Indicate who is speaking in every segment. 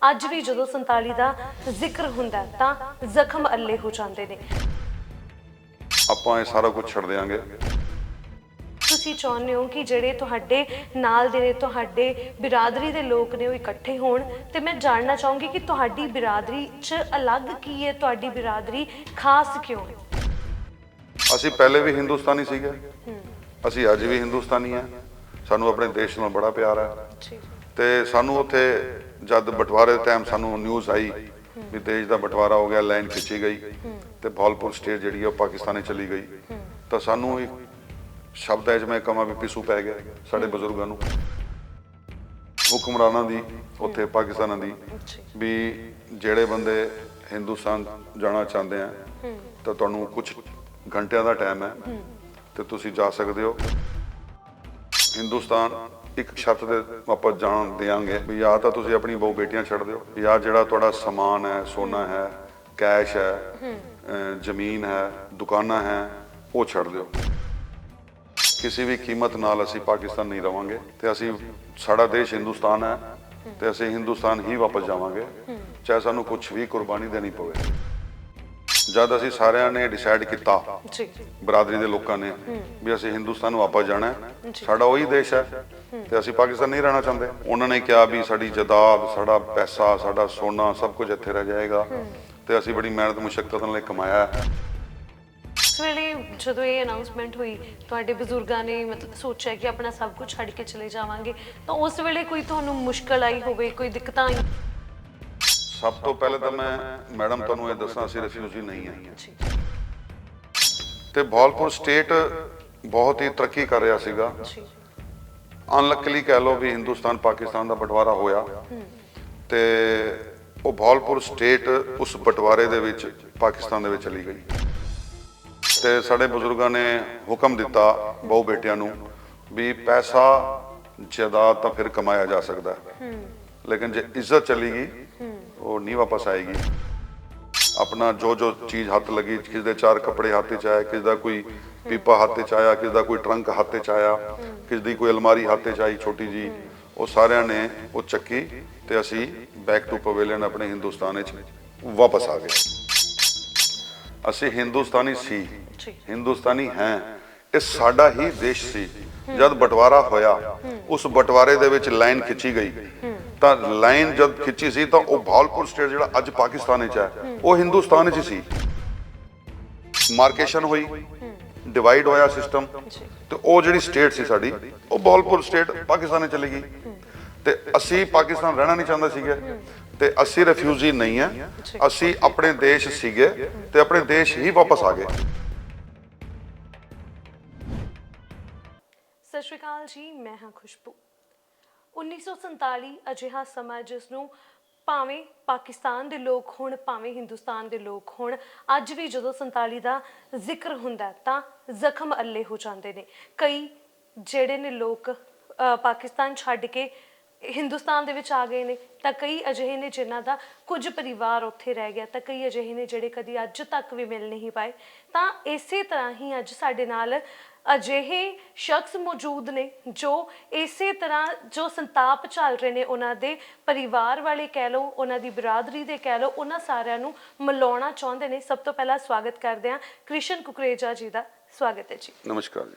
Speaker 1: ਅੱਜ ਵੀ ਜਦੋਂ 47 ਦਾ ਜ਼ਿਕਰ ਹੁੰਦਾ ਤਾਂ ਜ਼ਖਮ ਅੱਲੇ ਹੋ ਜਾਂਦੇ ਨੇ।
Speaker 2: ਆਪਾਂ ਇਹ ਸਾਰਾ ਕੁਝ ਛੱਡ ਦਿਆਂਗੇ।
Speaker 1: ਤੁਸੀਂ ਚਾਹੁੰਦੇ ਹੋ ਕਿ ਜਿਹੜੇ ਤੁਹਾਡੇ ਨਾਲ ਦੇ ਨੇ, ਤੁਹਾਡੇ ਬਿਰਾਦਰੀ ਦੇ ਲੋਕ ਨੇ, ਉਹ ਇਕੱਠੇ ਹੋਣ, ਤੇ ਮੈਂ ਜਾਣਨਾ ਚਾਹੂੰਗੀ ਕਿ ਤੁਹਾਡੀ ਬਿਰਾਦਰੀ 'ਚ ਅਲੱਗ ਕੀ ਹੈ, ਤੁਹਾਡੀ ਬਿਰਾਦਰੀ ਖਾਸ ਕਿਉਂ ਹੈ?
Speaker 2: ਅਸੀਂ ਪਹਿਲੇ ਵੀ ਹਿੰਦੁਸਤਾਨੀ ਸੀਗੇ, ਅਸੀਂ ਅੱਜ ਵੀ ਹਿੰਦੁਸਤਾਨੀ ਆ। ਸਾਨੂੰ ਆਪਣੇ ਦੇਸ਼ ਨਾਲ ਬੜਾ ਪਿਆਰ ਹੈ ਤੇ ਸਾਨੂੰ ਉੱਥੇ ਜਦ ਬਟਵਾਰੇ ਦੇ ਟਾਈਮ ਸਾਨੂੰ ਨਿਊਜ਼ ਆਈ ਵੀ ਦੇਸ਼ ਦਾ ਬਟਵਾਰਾ ਹੋ ਗਿਆ, ਲਾਈਨ ਖਿੱਚੀ ਗਈ ਤੇ ਭਾਵਲਪੁਰ ਸਟੇਟ ਜਿਹੜੀ ਉਹ ਪਾਕਿਸਤਾਨੇ ਚਲੀ ਗਈ, ਤਾਂ ਸਾਨੂੰ ਇੱਕ ਸ਼ਬਦ ਹੈ ਜਿਵੇਂ ਕਹਾਂ ਵੀ ਪਿੱਛੂ ਪੈ ਗਿਆ ਸਾਡੇ ਬਜ਼ੁਰਗਾਂ ਨੂੰ, ਹੁਕਮਰਾਨਾਂ ਦੀ ਉੱਥੇ ਪਾਕਿਸਤਾਨਾਂ ਦੀ, ਵੀ ਜਿਹੜੇ ਬੰਦੇ ਹਿੰਦੁਸਤਾਨ ਜਾਣਾ ਚਾਹੁੰਦੇ ਆ ਤਾਂ ਤੁਹਾਨੂੰ ਕੁਝ ਘੰਟਿਆਂ ਦਾ ਟਾਈਮ ਹੈ ਤੇ ਤੁਸੀਂ ਜਾ ਸਕਦੇ ਹੋ। ਹਿੰਦੁਸਤਾਨ ਇੱਕ ਛੱਤ ਦੇ ਆਪਾਂ ਜਾਣ ਦਿਆਂਗੇ ਵੀ ਜਾਂ ਤਾਂ ਤੁਸੀਂ ਆਪਣੀ ਬਹੁ ਬੇਟੀਆਂ ਛੱਡ ਦਿਓ, ਜਾਂ ਜਿਹੜਾ ਤੁਹਾਡਾ ਸਮਾਨ ਹੈ, ਸੋਨਾ ਹੈ, ਕੈਸ਼ ਹੈ, ਜ਼ਮੀਨ ਹੈ, ਦੁਕਾਨਾਂ ਹੈ, ਉਹ ਛੱਡ ਦਿਓ। ਕਿਸੇ ਵੀ ਕੀਮਤ ਨਾਲ ਅਸੀਂ ਪਾਕਿਸਤਾਨ ਨਹੀਂ ਰਵਾਂਗੇ ਤੇ ਅਸੀਂ, ਸਾਡਾ ਦੇਸ਼ ਹਿੰਦੁਸਤਾਨ ਹੈ ਤੇ ਅਸੀਂ ਹਿੰਦੁਸਤਾਨ ਹੀ ਵਾਪਸ ਜਾਵਾਂਗੇ, ਚਾਹੇ ਸਾਨੂੰ ਕੁਝ ਵੀ ਕੁਰਬਾਨੀ ਦੇਣੀ ਪਵੇ। ਜਦ ਅਸੀਂ ਸਾਰਿਆਂ ਨੇ ਡਿਸਾਈਡ ਕੀਤਾ, ਬਰਾਦਰੀ ਦੇ ਲੋਕਾਂ ਨੇ, ਵੀ ਅਸੀਂ ਹਿੰਦੁਸਤਾਨ ਵਾਪਸ ਜਾਣਾ, ਸਾਡਾ ਉਹੀ ਦੇਸ਼ ਹੈ ਤੇ ਅਸੀਂ ਪਾਕਿਸਤਾਨ ਨਹੀਂ ਰਹਿਣਾ ਚਾਹੁੰਦੇ। ਉਹਨਾਂ ਨੇ ਕਿਹਾ ਵੀ ਸਾਡੀ ਜਾਇਦਾਦ, ਸਾਡਾ ਪੈਸਾ, ਸਾਡਾ ਸੋਨਾ ਸਭ ਕੁਝ ਇੱਥੇ ਰਹਿ ਜਾਏਗਾ ਤੇ ਅਸੀਂ ਬੜੀ ਮਿਹਨਤ ਮੁਸ਼ੱਕਤ ਨਾਲ ਕਮਾਇਆ ਹੈ।
Speaker 1: ਇਸ ਵੇਲੇ ਜਦੋਂ ਇਹ ਅਨਾਉਂਸਮੈਂਟ ਹੋਈ, ਤੁਹਾਡੇ ਬਜ਼ੁਰਗਾਂ ਨੇ ਮਤਲਬ ਸੋਚਿਆ ਕਿ ਆਪਣਾ ਸਭ ਕੁਝ ਛੱਡ ਕੇ ਚਲੇ ਜਾਵਾਂਗੇ, ਤਾਂ ਉਸ ਵੇਲੇ ਕੋਈ ਤੁਹਾਨੂੰ ਮੁਸ਼ਕਲ ਆਈ ਹੋਵੇ, ਕੋਈ ਦਿੱਕਤਾਂ ਆਈ?
Speaker 2: ਸਭ ਤੋਂ ਪਹਿਲੇ ਤਾਂ ਮੈਂ ਮੈਡਮ ਤੁਹਾਨੂੰ ਇਹ ਦੱਸਾਂ, ਅਸੀਂ ਰਿਫਿਊਜੀ ਨਹੀਂ ਹਾਂ ਤੇ ਭਾਵਲਪੁਰ ਸਟੇਟ ਬਹੁਤ ਹੀ ਤਰੱਕੀ ਕਰ ਰਿਹਾ ਸੀਗਾ। ਅਨਲੱਕਲੀ ਕਹਿ ਲਓ ਵੀ ਹਿੰਦੁਸਤਾਨ ਪਾਕਿਸਤਾਨ ਦਾ ਬਟਵਾਰਾ ਹੋਇਆ ਤੇ ਉਹ ਭਾਵਲਪੁਰ ਸਟੇਟ ਉਸ ਬਟਵਾਰੇ ਦੇ ਵਿੱਚ ਪਾਕਿਸਤਾਨ ਦੇ ਵਿੱਚ ਚਲੀ ਗਈ ਤੇ ਸਾਡੇ ਬਜ਼ੁਰਗਾਂ ਨੇ ਹੁਕਮ ਦਿੱਤਾ ਬਹੁ ਬੇਟਿਆਂ ਨੂੰ ਵੀ ਪੈਸਾ ਜਾਇਦਾਦ ਤਾਂ ਫਿਰ ਕਮਾਇਆ ਜਾ ਸਕਦਾ ਹੈ, ਲੇਕਿਨ ਜੇ ਇੱਜ਼ਤ ਚਲੀ ਗਈ ਉਹ ਨਹੀਂ ਵਾਪਸ ਆਏਗੀ। ਆਪਣਾ ਜੋ ਜੋ ਚੀਜ਼ ਹੱਥ ਲੱਗੀ, ਕਿਸੇ ਦੇ 4 ਕੱਪੜੇ ਹੱਥ 'ਚ ਆਏ, ਕਿਸੇ ਦਾ ਕੋਈ ਪੀਪਾ ਹੱਥ 'ਚ ਆਇਆ, ਕਿਸੇ ਦਾ ਕੋਈ ਟਰੰਕ ਹੱਥ 'ਚ ਆਇਆ, ਕਿਸੇ ਦੀ ਕੋਈ ਅਲਮਾਰੀ ਹੱਥ 'ਚ ਆਈ ਛੋਟੀ ਜੀ, ਉਹ ਸਾਰਿਆਂ ਨੇ ਉਹ ਚੱਕੀ ਤੇ ਅਸੀਂ ਬੈਕ ਟੂ ਪਵੇਲੀਅਨ ਆਪਣੇ ਹਿੰਦੁਸਤਾਨ ਵਿੱਚ ਵਾਪਸ ਆ ਗਏ। ਅਸੀਂ ਹਿੰਦੁਸਤਾਨੀ ਸੀ, ਹਿੰਦੁਸਤਾਨੀ ਹੈ, ਇਹ ਸਾਡਾ ਹੀ ਦੇਸ਼ ਸੀ। ਜਦ ਬਟਵਾਰਾ ਹੋਇਆ, ਉਸ ਬਟਵਾਰੇ ਦੇ ਵਿੱਚ ਲਾਈਨ ਖਿੱਚੀ ਗਈ, ਤਾਂ ਲਾਈਨ ਜਦ ਖਿੱਚੀ ਸੀ ਤਾਂ ਉਹ ਭਾਵਲਪੁਰ ਸਟੇਟ ਜਿਹੜਾ ਅੱਜ ਪਾਕਿਸਤਾਨ ਵਿੱਚ ਹੈ, ਉਹ ਹਿੰਦੁਸਤਾਨ ਵਿੱਚ ਸੀ। ਮਾਰਕੇਸ਼ਨ ਹੋਈ, ਡਿਵਾਈਡ ਹੋਇਆ ਸਿਸਟਮ, ਤੇ ਉਹ ਜਿਹੜੀ ਸਟੇਟ ਸੀ ਸਾਡੀ, ਉਹ ਭਾਵਲਪੁਰ ਸਟੇਟ ਪਾਕਿਸਤਾਨ ਵਿੱਚ ਚਲੀ ਗਈ ਤੇ ਅਸੀਂ ਪਾਕਿਸਤਾਨ ਰਹਿਣਾ ਨਹੀਂ ਚਾਹੁੰਦੇ ਸੀਗੇ ਤੇ ਅਸੀਂ ਰਿਫਿਊਜੀ ਨਹੀਂ ਹੈ, ਅਸੀਂ ਆਪਣੇ ਦੇਸ਼ ਸੀਗੇ ਤੇ ਆਪਣੇ ਦੇਸ਼ ਹੀ ਵਾਪਸ ਆ ਗਏ।
Speaker 1: ਸਤਿ ਸ਼੍ਰੀ ਅਕਾਲ ਜੀ, ਮੈਂ ਹਾਂ ਖੁਸ਼ਬੂ। 1947 ਅਜਿਹਾ ਸਮਾਂ ਜਿਸ ਨੂੰ ਭਾਵੇਂ ਪਾਕਿਸਤਾਨ ਦੇ ਲੋਕ ਹੋਣ, ਭਾਵੇਂ ਹਿੰਦੁਸਤਾਨ ਦੇ ਲੋਕ ਹੋਣ, ਅੱਜ ਵੀ ਜਦੋਂ 47 ਦਾ ਜ਼ਿਕਰ ਹੁੰਦਾ ਤਾਂ ਜ਼ਖਮ ਅੱਲੇ ਹੋ ਜਾਂਦੇ ਨੇ। ਕਈ ਜਿਹੜੇ ਨੇ ਲੋਕ ਪਾਕਿਸਤਾਨ ਛੱਡ ਕੇ ਹਿੰਦੁਸਤਾਨ ਦੇ ਵਿੱਚ ਆ ਗਏ ਨੇ, ਤਾਂ ਕਈ ਅਜਿਹੇ ਨੇ ਜਿਨ੍ਹਾਂ ਦਾ ਕੁਝ ਪਰਿਵਾਰ ਉੱਥੇ ਰਹਿ ਗਿਆ, ਤਾਂ ਕਈ ਅਜਿਹੇ ਨੇ ਜਿਹੜੇ ਕਦੀ ਅੱਜ ਤੱਕ ਵੀ ਮਿਲ ਨਹੀਂ ਪਾਏ। ਤਾਂ ਇਸੇ ਤਰ੍ਹਾਂ ਹੀ ਅੱਜ ਸਾਡੇ ਨਾਲ ਅਜਿਹੇ ਸ਼ਖਸ ਮੌਜੂਦ ਨੇ ਜੋ ਇਸੇ ਤਰ੍ਹਾਂ ਜੋ ਸੰਤਾਪ ਝੱਲ ਰਹੇ ਨੇ, ਉਹਨਾਂ ਦੇ ਪਰਿਵਾਰ ਵਾਲੇ ਕਹਿ ਲਓ, ਉਹਨਾਂ ਦੀ ਬਰਾਦਰੀ ਦੇ ਕਹਿ ਲਓ, ਉਹਨਾਂ ਸਾਰਿਆਂ ਨੂੰ ਮਿਲਾਉਣਾ ਚਾਹੁੰਦੇ ਨੇ। ਸਭ ਤੋਂ ਪਹਿਲਾਂ ਸਵਾਗਤ ਕਰਦੇ ਹਾਂ ਕ੍ਰਿਸ਼ਨ ਕੁਕਰੇਜਾ ਜੀ ਦਾ। ਸਵਾਗਤ ਹੈ ਜੀ।
Speaker 2: ਨਮਸਕਾਰ ਜੀ।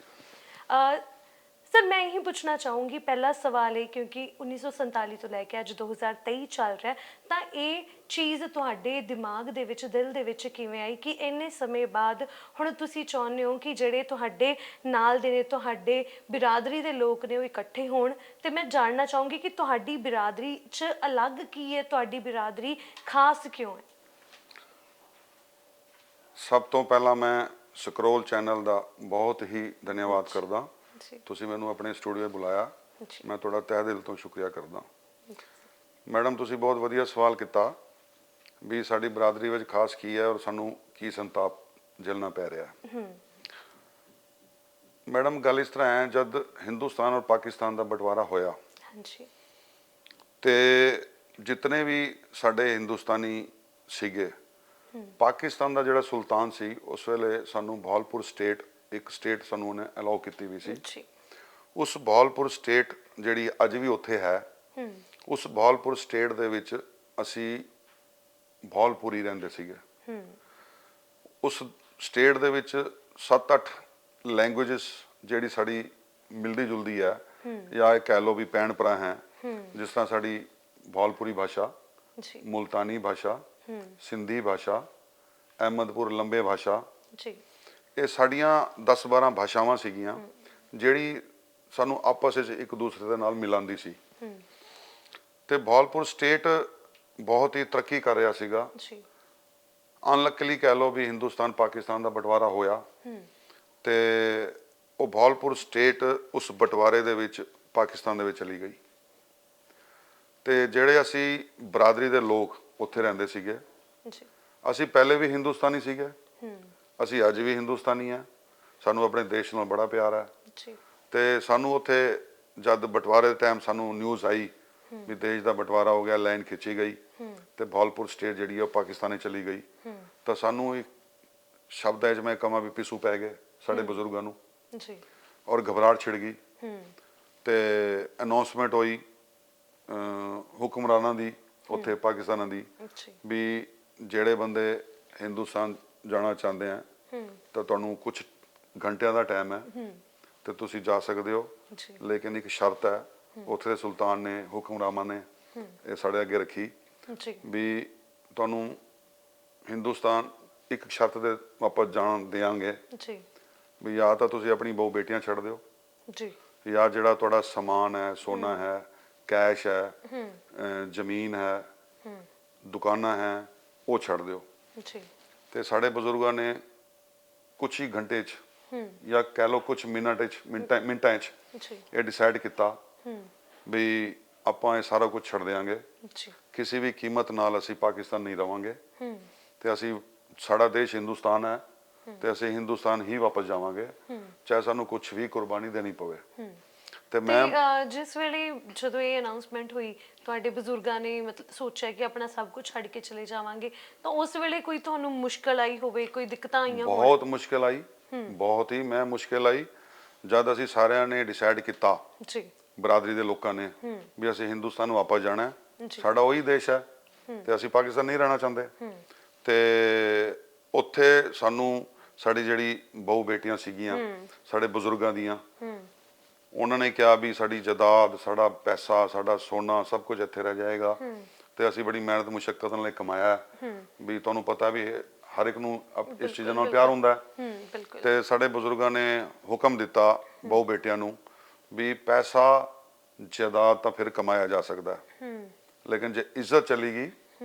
Speaker 1: ਸਰ, ਮੈਂ ਇਹੀ ਪੁੱਛਣਾ ਚਾਹੂੰਗੀ, ਪਹਿਲਾ ਸਵਾਲ ਇਹ, ਕਿਉਂਕਿ 1947 ਤੋਂ ਲੈ ਕੇ ਅੱਜ 2023 ਚੱਲ ਰਿਹਾ, ਤਾਂ ਇਹ ਚੀਜ਼ ਤੁਹਾਡੇ ਦਿਮਾਗ ਦੇ ਵਿੱਚ, ਦਿਲ ਦੇ ਵਿੱਚ ਕਿਵੇਂ ਆਈ ਕਿ ਇੰਨੇ ਸਮੇਂ ਬਾਅਦ ਹੁਣ ਤੁਸੀਂ ਚਾਹੁੰਦੇ ਹੋ ਕਿ ਜਿਹੜੇ ਤੁਹਾਡੇ ਨਾਲ ਦੇ ਨੇ, ਤੁਹਾਡੇ ਬਿਰਾਦਰੀ ਦੇ ਲੋਕ ਨੇ, ਉਹ ਇਕੱਠੇ ਹੋਣ? ਤੇ ਮੈਂ ਜਾਣਨਾ ਚਾਹੂੰਗੀ ਕਿ ਤੁਹਾਡੀ ਬਿਰਾਦਰੀ 'ਚ ਅਲੱਗ ਕੀ ਹੈ, ਤੁਹਾਡੀ ਬਿਰਾਦਰੀ ਖਾਸ ਕਿਉਂ ਹੈ?
Speaker 2: ਸਭ ਤੋਂ ਪਹਿਲਾਂ ਮੈਂ ਸਕਰੋਲ ਚੈਨਲ ਦਾ ਬਹੁਤ ਹੀ ਧੰਨਵਾਦ ਕਰਦਾ। ਤੁਸੀਂ ਮੈਨੂੰ ਆਪਣੇ ਸਟੂਡੀਓ ਬੁਲਾਇਆ, ਮੈਂ ਤੁਹਾਡਾ ਤਹਿ ਦਿਲ ਤੋਂ ਸ਼ੁਕਰੀਆ ਕਰਦਾ। ਮੈਡਮ, ਤੁਸੀਂ ਬਹੁਤ ਵਧੀਆ ਸਵਾਲ ਕੀਤਾ ਵੀ ਸਾਡੀ ਬਰਾਦਰੀ ਵਿੱਚ ਖਾਸ ਕੀ ਹੈ ਔਰ ਸਾਨੂੰ ਕੀ ਸੰਤਾਪ ਝੱਲਣਾ ਪੈ ਰਿਹਾ। ਮੈਡਮ, ਗੱਲ ਇਸ ਤਰ੍ਹਾਂ ਹੈ, ਜਦ ਹਿੰਦੁਸਤਾਨ ਔਰ ਪਾਕਿਸਤਾਨ ਦਾ ਬਟਵਾਰਾ ਹੋਇਆ ਤੇ ਜਿਤਨੇ ਵੀ ਸਾਡੇ ਹਿੰਦੁਸਤਾਨੀ ਸੀਗੇ, ਪਾਕਿਸਤਾਨ ਦਾ ਜਿਹੜਾ ਸੁਲਤਾਨ ਸੀ ਉਸ ਵੇਲੇ ਸਾਨੂੰ ਭਾਵਲਪੁਰ ਸਟੇਟ, ਇੱਕ ਸਟੇਟ ਸਾਨੂੰ ਉਹਨੇ ਅਲਾਉ ਕੀਤੀ ਵੀ ਸੀ। ਉਸ ਭਾਵਲਪੁਰ ਸਟੇਟ ਜਿਹੜੀ ਅੱਜ ਵੀ ਉੱਥੇ ਹੈ, ਉਸ ਭਾਵਲਪੁਰ ਸਟੇਟ ਦੇ ਵਿੱਚ ਅਸੀਂ ਭੌਲਪੁਰੀ ਰਹਿੰਦੇ ਸੀਗੇ। ਉਸ ਸਟੇਟ ਦੇ ਵਿੱਚ 7-8 ਲੈਂਗੁਏਜਸ ਜਿਹੜੀ ਸਾਡੀ ਮਿਲਦੀ ਜੁਲਦੀ ਹੈ, ਜਾਂ ਇਹ ਕਹਿ ਲਓ ਵੀ ਭੈਣ ਭਰਾ ਹੈ। ਜਿਸ ਤਰ੍ਹਾਂ ਸਾਡੀ ਭੌਲਪੁਰੀ ਭਾਸ਼ਾ, ਮੁਲਤਾਨੀ ਭਾਸ਼ਾ, ਸਿੰਧੀ ਭਾਸ਼ਾ, ਅਹਿਮਦਪੁਰ ਲੰਬੇ ਭਾਸ਼ਾ, ਇਹ ਸਾਡੀਆਂ 10-12 ਭਾਸ਼ਾਵਾਂ ਸੀਗੀਆਂ ਜਿਹੜੀ ਸਾਨੂੰ ਆਪਸ ਵਿੱਚ ਇੱਕ ਦੂਸਰੇ ਦੇ ਨਾਲ ਮਿਲਾਉਂਦੀ ਸੀ। ਤੇ ਭੌਲਪੁਰ ਸਟੇਟ ਬਹੁਤ ਹੀ ਤਰੱਕੀ ਕਰ ਰਿਹਾ ਸੀਗਾ। ਅਨਲੱਕਲੀ ਕਹਿ ਲਓ ਵੀ ਹਿੰਦੁਸਤਾਨ ਪਾਕਿਸਤਾਨ ਦਾ ਬਟਵਾਰਾ ਹੋਇਆ ਤੇ ਉਹ ਭੌਲਪੁਰ ਸਟੇਟ ਉਸ ਬਟਵਾਰੇ ਦੇ ਵਿੱਚ ਪਾਕਿਸਤਾਨ ਦੇ ਵਿੱਚ ਚਲੀ ਗਈ। ਤੇ ਜਿਹੜੇ ਅਸੀਂ ਬਰਾਦਰੀ ਦੇ ਲੋਕ ਉੱਥੇ ਰਹਿੰਦੇ ਸੀਗੇ, ਅਸੀਂ ਪਹਿਲੇ ਵੀ ਹਿੰਦੁਸਤਾਨੀ ਸੀਗੇ, ਅਸੀਂ ਅੱਜ ਵੀ ਹਿੰਦੁਸਤਾਨੀ ਆ। ਸਾਨੂੰ ਆਪਣੇ ਦੇਸ਼ ਨਾਲ ਬੜਾ ਪਿਆਰ ਹੈ। ਤੇ ਸਾਨੂੰ ਉੱਥੇ ਜਦ ਬਟਵਾਰੇ ਦੇ ਟਾਈਮ ਸਾਨੂੰ ਨਿਊਜ਼ ਆਈ ਵੀ ਦੇਸ਼ ਦਾ ਬਟਵਾਰਾ ਹੋ ਗਿਆ, ਲਾਈਨ ਖਿੱਚੀ ਗਈ ਤੇ ਭੌਲਪੁਰ ਸਟੇਟ ਜਿਹੜੀ ਆ ਉਹ ਪਾਕਿਸਤਾਨੇ ਚਲੀ ਗਈ, ਤਾਂ ਸਾਨੂੰ ਇੱਕ ਸ਼ਬਦਾਂ 'ਚ ਮੈਂ ਕਹਾਂ ਵੀ ਪਿੱਸੂ ਪੈ ਗਏ ਸਾਡੇ ਬਜ਼ੁਰਗਾਂ ਨੂੰ, ਔਰ ਘਬਰਾਹਟ ਛਿੜ ਗਈ। ਤੇ ਅਨਾਉਂਸਮੈਂਟ ਹੋਈ ਹੁਕਮਰਾਨਾਂ ਦੀ ਉੱਥੇ ਪਾਕਿਸਤਾਨਾਂ ਦੀ ਵੀ ਜਿਹੜੇ ਬੰਦੇ ਹਿੰਦੁਸਤਾਨ ਜਾਣਾ ਚਾਹੁੰਦੇ ਆ ਤਾਂ ਤੁਹਾਨੂੰ ਕੁਝ ਘੰਟਿਆਂ ਦਾ ਟਾਈਮ ਹੈ ਤੇ ਤੁਸੀਂ ਜਾ ਸਕਦੇ ਹੋ, ਲੇਕਿਨ ਇੱਕ ਸ਼ਰਤ ਹੈ। ਉੱਥੇ ਦੇ ਸੁਲਤਾਨ ਨੇ, ਹੁਕਮਰਾਨਾਂ ਨੇ ਇਹ ਸਾਡੇ ਅੱਗੇ ਰੱਖੀ ਵੀ ਤੁਹਾਨੂੰ ਹਿੰਦੁਸਤਾਨ ਇੱਕ ਸ਼ਰਤ ਦੇ ਵਾਪਸ ਜਾਣ ਦੇਵਾਂਗੇ ਵੀ ਜਾਂ ਤਾਂ ਤੁਸੀਂ ਆਪਣੀ ਬਹੁ ਬੇਟੀਆਂ ਛੱਡ ਦਿਓ, ਜਾਂ ਜਿਹੜਾ ਤੁਹਾਡਾ ਸਮਾਨ ਹੈ, ਸੋਨਾ ਹੈ, ਕੈਸ਼ ਹੈ, ਜ਼ਮੀਨ ਹੈ, ਦੁਕਾਨਾਂ ਹੈ, ਉਹ ਛੱਡ ਦਿਓ। ਤੇ ਸਾਡੇ ਬਜ਼ੁਰਗਾਂ ਨੇ ਕੁਛ ਹੀ ਘੰਟੇ 'ਚ ਜਾਂ ਕਹਿ ਲਓ ਕੁਛ ਮਿੰਟਾਂ 'ਚ ਇਹ ਡਿਸਾਈਡ ਕੀਤਾ ਵੀ ਆਪਾਂ ਇਹ ਸਾਰਾ ਕੁਝ ਛੱਡ ਦਿਆਂਗੇ, ਕਿਸੇ ਵੀ ਕੀਮਤ ਨਾਲ ਅਸੀਂ ਪਾਕਿਸਤਾਨ ਨਹੀਂ ਰਵਾਂਗੇ ਤੇ ਅਸੀਂ, ਸਾਡਾ ਦੇਸ਼ ਹਿੰਦੁਸਤਾਨ ਹੈ ਤੇ ਅਸੀਂ ਹਿੰਦੁਸਤਾਨ ਹੀ ਵਾਪਸ ਜਾਵਾਂਗੇ, ਚਾਹੇ ਸਾਨੂੰ ਕੁਛ ਵੀ ਕੁਰਬਾਨੀ ਦੇਣੀ ਪਵੇ। ਤੇ ਮੈਂ
Speaker 1: ਜਿਸ ਵੇਲੇ ਜਦੋਂ ਇਹ ਅਨਾਉਂਸਮੈਂਟ ਹੋਈ, ਤੁਹਾਡੇ ਬਜ਼ੁਰਗਾਂ ਨੇ ਮਤਲਬ ਸੋਚਿਆ ਕਿ ਆਪਣਾ ਸਭ ਕੁਝ ਛੱਡ ਕੇ ਚਲੇ ਜਾਵਾਂਗੇ, ਤਾਂ ਉਸ ਵੇਲੇ ਕੋਈ ਤੁਹਾਨੂੰ ਮੁਸ਼ਕਲ ਆਈ ਹੋਵੇ, ਕੋਈ ਦਿੱਕਤਾਂ ਆਈਆਂ ਹੋਣ?
Speaker 2: ਬਹੁਤ ਮੁਸ਼ਕਲ ਆਈ, ਬਹੁਤ ਹੀ ਮੈਂ ਮੁਸ਼ਕਲ ਆਈ ਜਦ ਅਸੀਂ ਸਾਰਿਆਂ ਨੇ ਡਿਸਾਈਡ ਕੀਤਾ ਬਰਾਦਰੀ ਦੇ ਲੋਕਾਂ ਨੇ ਵੀ ਅਸੀਂ ਹਿੰਦੁਸਤਾਨ ਵਾਪਸ ਜਾਣਾ ਹੈ, ਸਾਡਾ ਉਹੀ ਦੇਸ਼ ਹੈ ਤੇ ਅਸੀਂ ਪਾਕਿਸਤਾਨ ਨਹੀਂ ਰਹਿਣਾ ਚਾਹੁੰਦੇ। ਤੇ ਉੱਥੇ ਸਾਨੂੰ ਸਾਡੀ ਜਿਹੜੀ ਬਹੁ ਬੇਟੀਆਂ ਸੀਗੀਆਂ ਸਾਡੇ ਬਜ਼ੁਰਗਾਂ ਦੀਆਂ, ਉਹਨਾਂ ਨੇ ਕਿਹਾ ਵੀ ਸਾਡੀ ਜਾਇਦਾਦ, ਸਾਡਾ ਪੈਸਾ, ਸਾਡਾ ਸੋਨਾ ਸਭ ਕੁਝ ਇੱਥੇ ਰਹਿ ਜਾਏਗਾ ਤੇ ਅਸੀਂ ਬੜੀ ਮਿਹਨਤ ਮੁਸ਼ੱਕਤ ਨਾਲ ਕਮਾਇਆ ਵੀ ਤੁਹਾਨੂੰ ਪਤਾ ਵੀ ਹਰ ਇੱਕ ਨੂੰ ਇਸ ਚੀਜ਼ਾਂ ਨਾਲ ਪਿਆਰ ਹੁੰਦਾ ਹੈ। ਤੇ ਸਾਡੇ ਬਜ਼ੁਰਗਾਂ ਨੇ ਹੁਕਮ ਦਿੱਤਾ ਬਹੁ ਬੇਟਿਆਂ ਨੂੰ ਵੀ ਪੈਸਾ ਜਾਇਦਾਦ ਤਾਂ ਫਿਰ ਕਮਾਇਆ ਜਾ ਸਕਦਾ ਹੈ, ਲੇਕਿਨ ਜੇ ਇੱਜ਼ਤ ਚਲੀ ਗਈ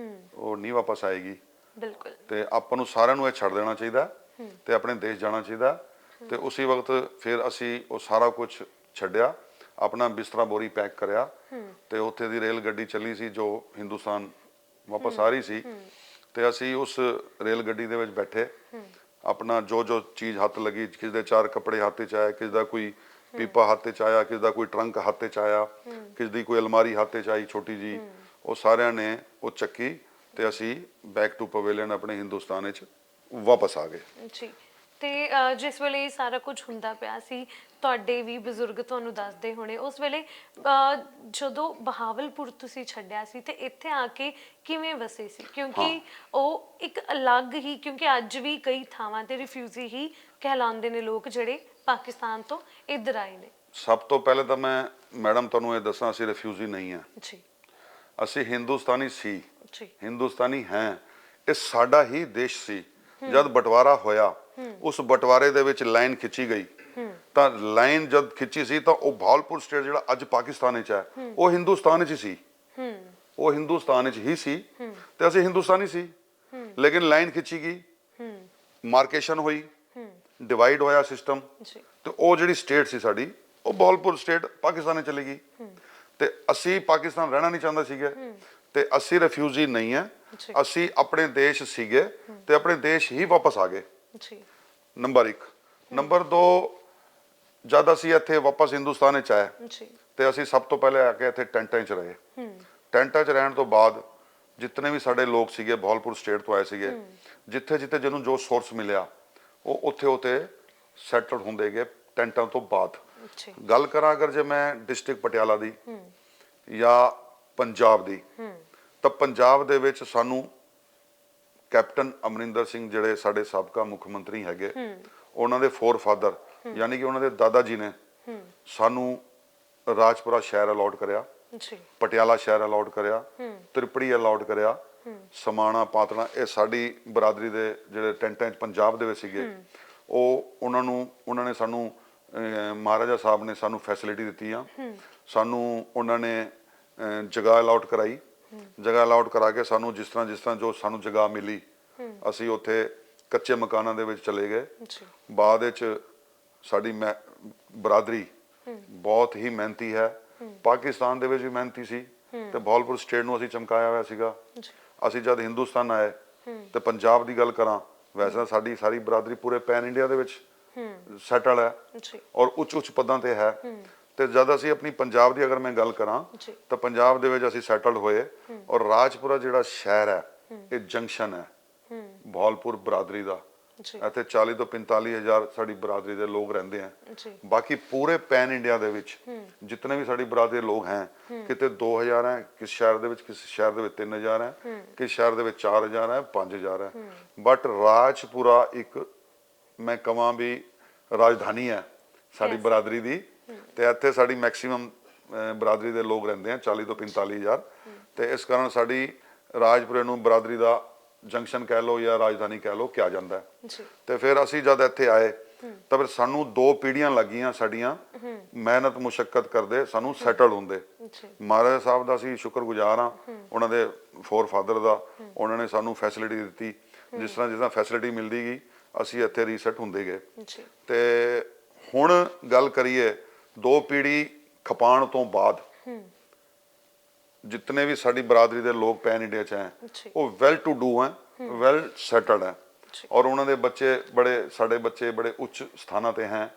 Speaker 2: ਉਹ ਨਹੀਂ ਵਾਪਸ ਆਏਗੀ। ਤੇ ਆਪਾਂ ਨੂੰ ਸਾਰਿਆਂ ਨੂੰ ਇਹ ਛੱਡ ਦੇਣਾ ਚਾਹੀਦਾ ਤੇ ਆਪਣੇ ਦੇਸ਼ ਜਾਣਾ ਚਾਹੀਦਾ। ਤੇ ਉਸੇ ਵਕਤ ਫਿਰ ਅਸੀਂ ਉਹ ਸਾਰਾ ਕੁਝ ਛੱਡਿਆ, ਆਪਣਾ ਬਿਸਤਰਾ ਬੋਰੀ ਪੈਕ ਕਰਿਆ ਤੇ ਉੱਥੇ ਦੀ ਰੇਲ ਗੱਡੀ ਚੱਲੀ ਸੀ ਜੋ ਹਿੰਦੁਸਤਾਨ ਵਾਪਸ ਆ ਰਹੀ ਸੀ, ਤੇ ਅਸੀਂ ਉਸ ਰੇਲ ਗੱਡੀ ਦੇ ਵਿੱਚ ਬੈਠੇ, ਆਪਣਾ ਜੋ ਜੋ ਚੀਜ਼ ਹੱਥ ਲੱਗੀ, ਕਿਸੇ ਦੇ 4 ਕੱਪੜੇ ਹੱਥ 'ਚ ਆਏ, ਕਿਸੇ ਦਾ ਕੋਈ ਪੀਪਾ ਹੱਥ 'ਚ ਆਇਆ, ਕਿਸੇ ਦਾ ਕੋਈ ਟਰੰਕ ਹੱਥ 'ਚ ਆਇਆ, ਕਿਸੇ ਦੀ ਕੋਈ ਅਲਮਾਰੀ ਹੱਥ 'ਚ ਆਈ ਛੋਟੀ ਜੀ, ਉਹ ਸਾਰਿਆਂ ਨੇ ਉਹ ਚੱਕੀ ਤੇ ਅਸੀਂ ਬੈਕ ਟੂ ਪਵੇਲੀਅਨ ਆਪਣੇ ਹਿੰਦੁਸਤਾਨ ਵਿੱਚ ਵਾਪਸ ਆ ਗਏ।
Speaker 1: ਜੀ। ਤੇ ਜਿਸ ਵੇਲੇ ਇਹ ਸਾਰਾ ਕੁਝ ਹੁੰਦਾ ਪਿਆ ਸੀ, ਤੁਹਾਡੇ ਵੀ ਬਜ਼ੁਰਗ ਤੁਹਾਨੂੰ ਦੱਸਦੇ ਹੋਣੇ ਉਸ ਵੇਲੇ ਜਦੋਂ ਬਹਾਵਲਪੁਰ ਤੁਸੀਂ ਛੱਡਿਆ ਸੀ ਤੇ ਇੱਥੇ ਆ ਕੇ ਕਿਵੇਂ ਵਸੇ ਸੀ? ਕਿਉਂਕਿ ਉਹ ਇੱਕ ਅਲੱਗ ਹੀ, ਕਿਉਂਕਿ ਅੱਜ ਵੀ ਕਈ ਥਾਵਾਂ ਤੇ ਰਿਫਿਊਜੀ ਹੀ ਕਹਿਲਾਉਂਦੇ ਨੇ ਲੋਕ ਜਿਹੜੇ ਪਾਕਿਸਤਾਨ ਤੋਂ ਇੱਧਰ ਆਏ ਨੇ।
Speaker 2: ਸਭ ਤੋਂ ਪਹਿਲੇ ਤਾਂ ਮੈਂ ਮੈਡਮ ਤੁਹਾਨੂੰ ਇਹ ਦੱਸਾਂ, ਅਸੀਂ ਰਿਫਿਊਜੀ ਨਹੀਂ ਹਾਂ
Speaker 1: ਜੀ, ਅਸੀਂ
Speaker 2: ਹਿੰਦੁਸਤਾਨੀ ਸੀ, ਹਿੰਦੁਸਤਾਨੀ ਹੈ, ਇਹ ਸਾਡਾ ਹੀ ਦੇਸ਼ ਸੀ। ਜਦ ਬਟਵਾਰਾ ਹੋਇਆ, ਉਸ ਬਟਵਾਰੇ ਦੇ ਵਿੱਚ ਲਾਈਨ ਖਿੱਚੀ ਗਈ, ਤਾਂ ਲਾਈਨ ਜਦ ਖਿੱਚੀ ਸੀ ਤਾਂ ਉਹ ਭਾਵਲਪੁਰ ਸਟੇਟ ਜਿਹੜਾ ਅੱਜ ਪਾਕਿਸਤਾਨ ਵਿੱਚ ਹੈ ਉਹ ਹਿੰਦੁਸਤਾਨ ਵਿੱਚ ਸੀ, ਉਹ ਹਿੰਦੁਸਤਾਨ ਵਿੱਚ ਹੀ ਸੀ ਤੇ ਅਸੀਂ ਹਿੰਦੁਸਤਾਨੀ ਸੀ। ਲੇਕਿਨ ਲਾਈਨ ਖਿੱਚੀ ਗਈ, ਮਾਰਕੇਸ਼ਨ ਹੋਈ, ਡਿਵਾਈਡ ਹੋਇਆ ਸਿਸਟਮ, ਤੇ ਉਹ ਜਿਹੜੀ ਸਟੇਟ ਸੀ ਸਾਡੀ, ਉਹ ਭਾਵਲਪੁਰ ਸਟੇਟ ਪਾਕਿਸਤਾਨ ਚਲੀ ਗਈ ਤੇ ਅਸੀਂ ਪਾਕਿਸਤਾਨ ਰਹਿਣਾ ਨਹੀਂ ਚਾਹੁੰਦੇ ਸੀਗੇ। ਤੇ ਅਸੀਂ ਰਿਫਿਊਜੀ ਨਹੀਂ ਹੈ, ਅਸੀਂ ਆਪਣੇ ਦੇਸ਼ ਸੀਗੇ ਤੇ ਆਪਣੇ ਦੇਸ਼ ਹੀ ਵਾਪਸ ਆ ਗਏ। ਨੰਬਰ 1। ਨੰਬਰ 2, ਜਦ ਅਸੀਂ ਇੱਥੇ ਵਾਪਸ ਹਿੰਦੁਸਤਾਨ ਵਿੱਚ ਆਏ ਤੇ ਅਸੀਂ ਸਭ ਤੋਂ ਪਹਿਲੇ ਆ ਕੇ ਇੱਥੇ ਟੈਂਟਾਂ 'ਚ ਰਹੇ। ਟੈਂਟਾਂ 'ਚ ਰਹਿਣ ਤੋਂ ਬਾਅਦ ਜਿਤਨੇ ਵੀ ਸਾਡੇ ਲੋਕ ਸੀਗੇ ਭਾਵਲਪੁਰ ਸਟੇਟ ਤੋਂ ਆਏ ਸੀਗੇ, ਜਿੱਥੇ ਜਿੱਥੇ ਜਿਹਨੂੰ ਜੋ ਸੋਰਸ ਮਿਲਿਆ ਉਹ ਉੱਥੇ ਸੈਟਲ ਹੁੰਦੇ ਗਏ ਟੈਂਟਾਂ ਤੋਂ ਬਾਅਦ। ਗੱਲ ਕਰਾਂ ਅਗਰ ਜੇ ਮੈਂ ਡਿਸਟ੍ਰਿਕਟ ਪਟਿਆਲਾ ਦੀ ਜਾਂ ਪੰਜਾਬ ਦੀ, ਤਾਂ ਪੰਜਾਬ ਦੇ ਵਿੱਚ ਸਾਨੂੰ ਕੈਪਟਨ ਅਮਰਿੰਦਰ ਸਿੰਘ ਜਿਹੜੇ ਸਾਡੇ ਸਾਬਕਾ ਮੁੱਖ ਮੰਤਰੀ ਹੈਗੇ, ਉਹਨਾਂ ਦੇ ਫੋਰਫਾਦਰ ਯਾਨੀ ਕਿ ਉਹਨਾਂ ਦੇ ਦਾਦਾ ਜੀ ਨੇ ਸਾਨੂੰ ਰਾਜਪੁਰਾ ਸ਼ਹਿਰ ਅਲਾਟ ਕਰਿਆ,
Speaker 1: ਜੀ
Speaker 2: ਪਟਿਆਲਾ ਸ਼ਹਿਰ ਅਲਾਟ ਕਰਿਆ, ਤ੍ਰਿਪੜੀ ਅਲਾਟ ਕਰਿਆ, ਸਮਾਣਾ, ਪਾਤਣਾ, ਇਹ ਸਾਡੀ ਬਰਾਦਰੀ ਦੇ ਜਿਹੜੇ ਟੈਂਟਾਂ 'ਚ ਪੰਜਾਬ ਦੇ ਵਿੱਚ ਸੀਗੇ, ਉਹਨਾਂ ਨੇ ਸਾਨੂੰ ਮਹਾਰਾਜਾ ਸਾਹਿਬ ਨੇ ਸਾਨੂੰ ਫੈਸਿਲਿਟੀ ਦਿੱਤੀ ਆ। ਸਾਨੂੰ ਉਹਨਾਂ ਨੇ ਜਗ੍ਹਾ ਅਲਾਟ ਕਰਾਈ, ਜਗ੍ਹਾ ਅਲਾਟ ਕਰਾ ਕੇ ਸਾਨੂੰ ਜਿਸ ਤਰ੍ਹਾਂ ਜੋ ਸਾਨੂੰ ਜਗ੍ਹਾ ਮਿਲੀ, ਅਸੀਂ ਉੱਥੇ ਕੱਚੇ ਮਕਾਨਾਂ ਦੇ ਵਿੱਚ ਚਲੇ ਗਏ। ਬਾਅਦ ਵਿੱਚ ਸਾਡੀ ਬਰਾਦਰੀ ਬਹੁਤ ਹੀ ਮਿਹਨਤੀ ਹੈ, ਪਾਕਿਸਤਾਨ ਦੇ ਵਿੱਚ ਵੀ ਮਿਹਨਤੀ ਸੀ ਤੇ ਬਹਾਵਲਪੁਰ ਸਟੇਟ ਨੂੰ ਅਸੀਂ ਚਮਕਾਇਆ ਹੋਇਆ ਸੀਗਾ। ਅਸੀਂ ਜਦ ਹਿੰਦੁਸਤਾਨ ਆਏ ਤੇ ਪੰਜਾਬ ਦੀ ਗੱਲ ਕਰਾਂ, ਵੈਸੇ ਤਾਂ ਸਾਡੀ ਸਾਰੀ ਬਰਾਦਰੀ ਪੂਰੇ ਪੈਨ ਇੰਡੀਆ ਦੇ ਵਿੱਚ ਸੈਟਲ ਹੈ ਔਰ ਉੱਚ ਪਦਾਂ ਤੇ ਹੈ। ਤੇ ਜਦ ਅਸੀਂ ਆਪਣੀ ਪੰਜਾਬ ਦੀ ਅਗਰ ਮੈਂ ਗੱਲ ਕਰਾਂ ਤਾਂ ਪੰਜਾਬ ਦੇ ਵਿੱਚ ਅਸੀਂ ਸੈਟਲਡ ਹੋਏ ਔਰ ਰਾਜਪੁਰਾ ਜਿਹੜਾ ਸ਼ਹਿਰ ਹੈ ਇਹ ਜੰਕਸ਼ਨ ਹੈ ਬਹਾਵਲਪੁਰ ਬਰਾਦਰੀ ਦਾ। ਇੱਥੇ 40 ਤੋਂ 45 ਹਜ਼ਾਰ ਸਾਡੀ ਬਰਾਦਰੀ ਦੇ ਲੋਕ ਰਹਿੰਦੇ ਆ। ਬਾਕੀ ਪੂਰੇ ਪੈਨ ਇੰਡੀਆ ਦੇ ਵਿੱਚ ਜਿਤਨੇ ਵੀ ਸਾਡੀ ਬਰਾਦਰੀ ਦੇ ਲੋਕ ਹੈ, ਕਿਤੇ 2000 ਹੈ, ਕਿਸੇ ਸ਼ਹਿਰ ਦੇ ਵਿੱਚ 3000 ਹੈ, ਕਿਸੇ ਸ਼ਹਿਰ ਦੇ ਵਿੱਚ 4000 ਹੈ, 5000 ਹੈ। ਬਟ ਰਾਜਪੁਰਾ ਇੱਕ ਮੈਂ ਕਹਾਂ ਵੀ ਰਾਜਧਾਨੀ ਹੈ ਸਾਡੀ ਬਰਾਦਰੀ ਦੀ, ਤੇ ਇੱਥੇ ਸਾਡੀ ਮੈਕਸਿਮਮ ਬਰਾਦਰੀ ਦੇ ਲੋਕ ਰਹਿੰਦੇ ਆ 40 ਤੋਂ 45 ਹਜ਼ਾਰ। ਤੇ ਇਸ ਕਾਰਨ ਸਾਡੀ ਰਾਜਪੁਰੇ ਨੂੰ ਬਰਾਦਰੀ ਦਾ ਜੰਕਸ਼ਨ ਕਹਿ ਲਓ ਜਾਂ ਰਾਜਧਾਨੀ ਕਹਿ ਲਓ ਕਿਹਾ ਜਾਂਦਾ ਹੈ। ਤੇ ਫਿਰ ਅਸੀਂ ਜਦ ਇੱਥੇ ਆਏ ਤਾਂ ਫਿਰ ਸਾਨੂੰ 2 ਪੀੜ੍ਹੀਆਂ ਲੱਗੀਆਂ ਸਾਡੀਆਂ ਮਿਹਨਤ ਮੁਸ਼ੱਕਤ ਕਰਦੇ ਸਾਨੂੰ ਸੈਟਲ ਹੁੰਦੇ। ਮਹਾਰਾਜਾ ਸਾਹਿਬ ਦਾ ਅਸੀਂ ਸ਼ੁਕਰਗੁਜ਼ਾਰ ਹਾਂ, ਉਹਨਾਂ ਦੇ ਫੋਰਫਾਦਰ ਦਾ। ਉਹਨਾਂ ਨੇ ਸਾਨੂੰ ਫੈਸਿਲਿਟੀ ਦਿੱਤੀ, ਜਿਸ ਤਰ੍ਹਾਂ ਫੈਸਿਲਿਟੀ ਮਿਲਦੀ ਗਈ ਅਸੀਂ ਇੱਥੇ ਰੀਸੈਟ ਹੁੰਦੇ ਗਏ। ਤੇ ਹੁਣ ਗੱਲ ਕਰੀਏ 2 ਪੀੜ੍ਹੀ ਖਪਾਣ ਤੋਂ ਬਾਅਦ ਜਿਤਨੇ ਵੀ ਸਾਡੀ ਬਰਾਦਰੀ ਦੇ ਲੋਕ ਪੈਨ ਇੰਡੀਆ 'ਚ ਹੈ ਉਹ ਵੈਲ ਟੂ ਡੂ ਹੈ, ਵੈਲ ਸੈਟਲਡ ਹੈ ਔਰ ਉਹਨਾਂ ਦੇ ਸਾਡੇ ਬੱਚੇ ਬੜੇ ਉੱਚ ਸਥਾਨਾਂ ਤੇ ਹੈ।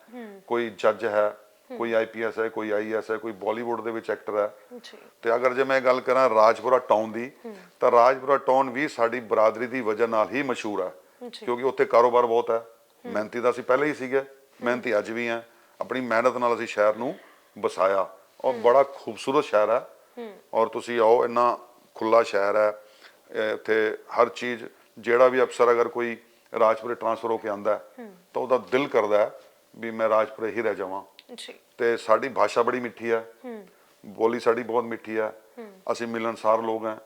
Speaker 2: ਕੋਈ ਜੱਜ ਹੈ, ਕੋਈ IPS ਹੈ, ਕੋਈ IAS ਹੈ, ਕੋਈ ਬਾਲੀਵੁੱਡ ਦੇ ਵਿੱਚ ਐਕਟਰ ਹੈ। ਤੇ ਅਗਰ ਜੇ ਮੈਂ ਗੱਲ ਕਰਾਂ ਰਾਜਪੁਰਾ ਟਾਊਨ ਦੀ, ਤਾਂ ਰਾਜਪੁਰਾ ਟਾਊਨ ਵੀ ਸਾਡੀ ਬਰਾਦਰੀ ਦੀ ਵਜ੍ਹਾ ਨਾਲ ਹੀ ਮਸ਼ਹੂਰ ਹੈ, ਕਿਉਂਕਿ ਉੱਥੇ ਕਾਰੋਬਾਰ ਬਹੁਤ ਹੈ। ਮਿਹਨਤੀ ਤਾਂ ਅਸੀਂ ਪਹਿਲੇ ਹੀ ਸੀਗੇ, ਮਿਹਨਤੀ ਅੱਜ ਵੀ ਹੈ। ਆਪਣੀ ਮਿਹਨਤ ਨਾਲ ਅਸੀਂ ਸ਼ਹਿਰ ਨੂੰ ਵਸਾਇਆ ਔਰ ਬੜਾ ਖੂਬਸੂਰਤ ਸ਼ਹਿਰ ਹੈ। ਔਰ ਤੁਸੀਂ ਆਓ, ਇੰਨਾ ਖੁੱਲਾ ਸ਼ਹਿਰ ਹੈ, ਇੱਥੇ ਹਰ ਚੀਜ਼। ਜਿਹੜਾ ਵੀ ਅਫਸਰ ਅਗਰ ਕੋਈ ਰਾਜਪੁਰੇ ਟ੍ਰਾਂਸਫਰ ਹੋ ਕੇ ਆਉਂਦਾ ਤਾਂ ਉਹਦਾ ਦਿਲ ਕਰਦਾ ਹੈ ਵੀ ਮੈਂ ਰਾਜਪੁਰੇ ਹੀ ਰਹਿ ਜਾਵਾਂ। ਤੇ ਸਾਡੀ ਭਾਸ਼ਾ ਬੜੀ ਮਿੱਠੀ ਹੈ, ਬੋਲੀ ਸਾਡੀ ਬਹੁਤ ਮਿੱਠੀ ਹੈ, ਅਸੀਂ ਮਿਲਣਸਾਰ ਲੋਕ ਹਾਂ।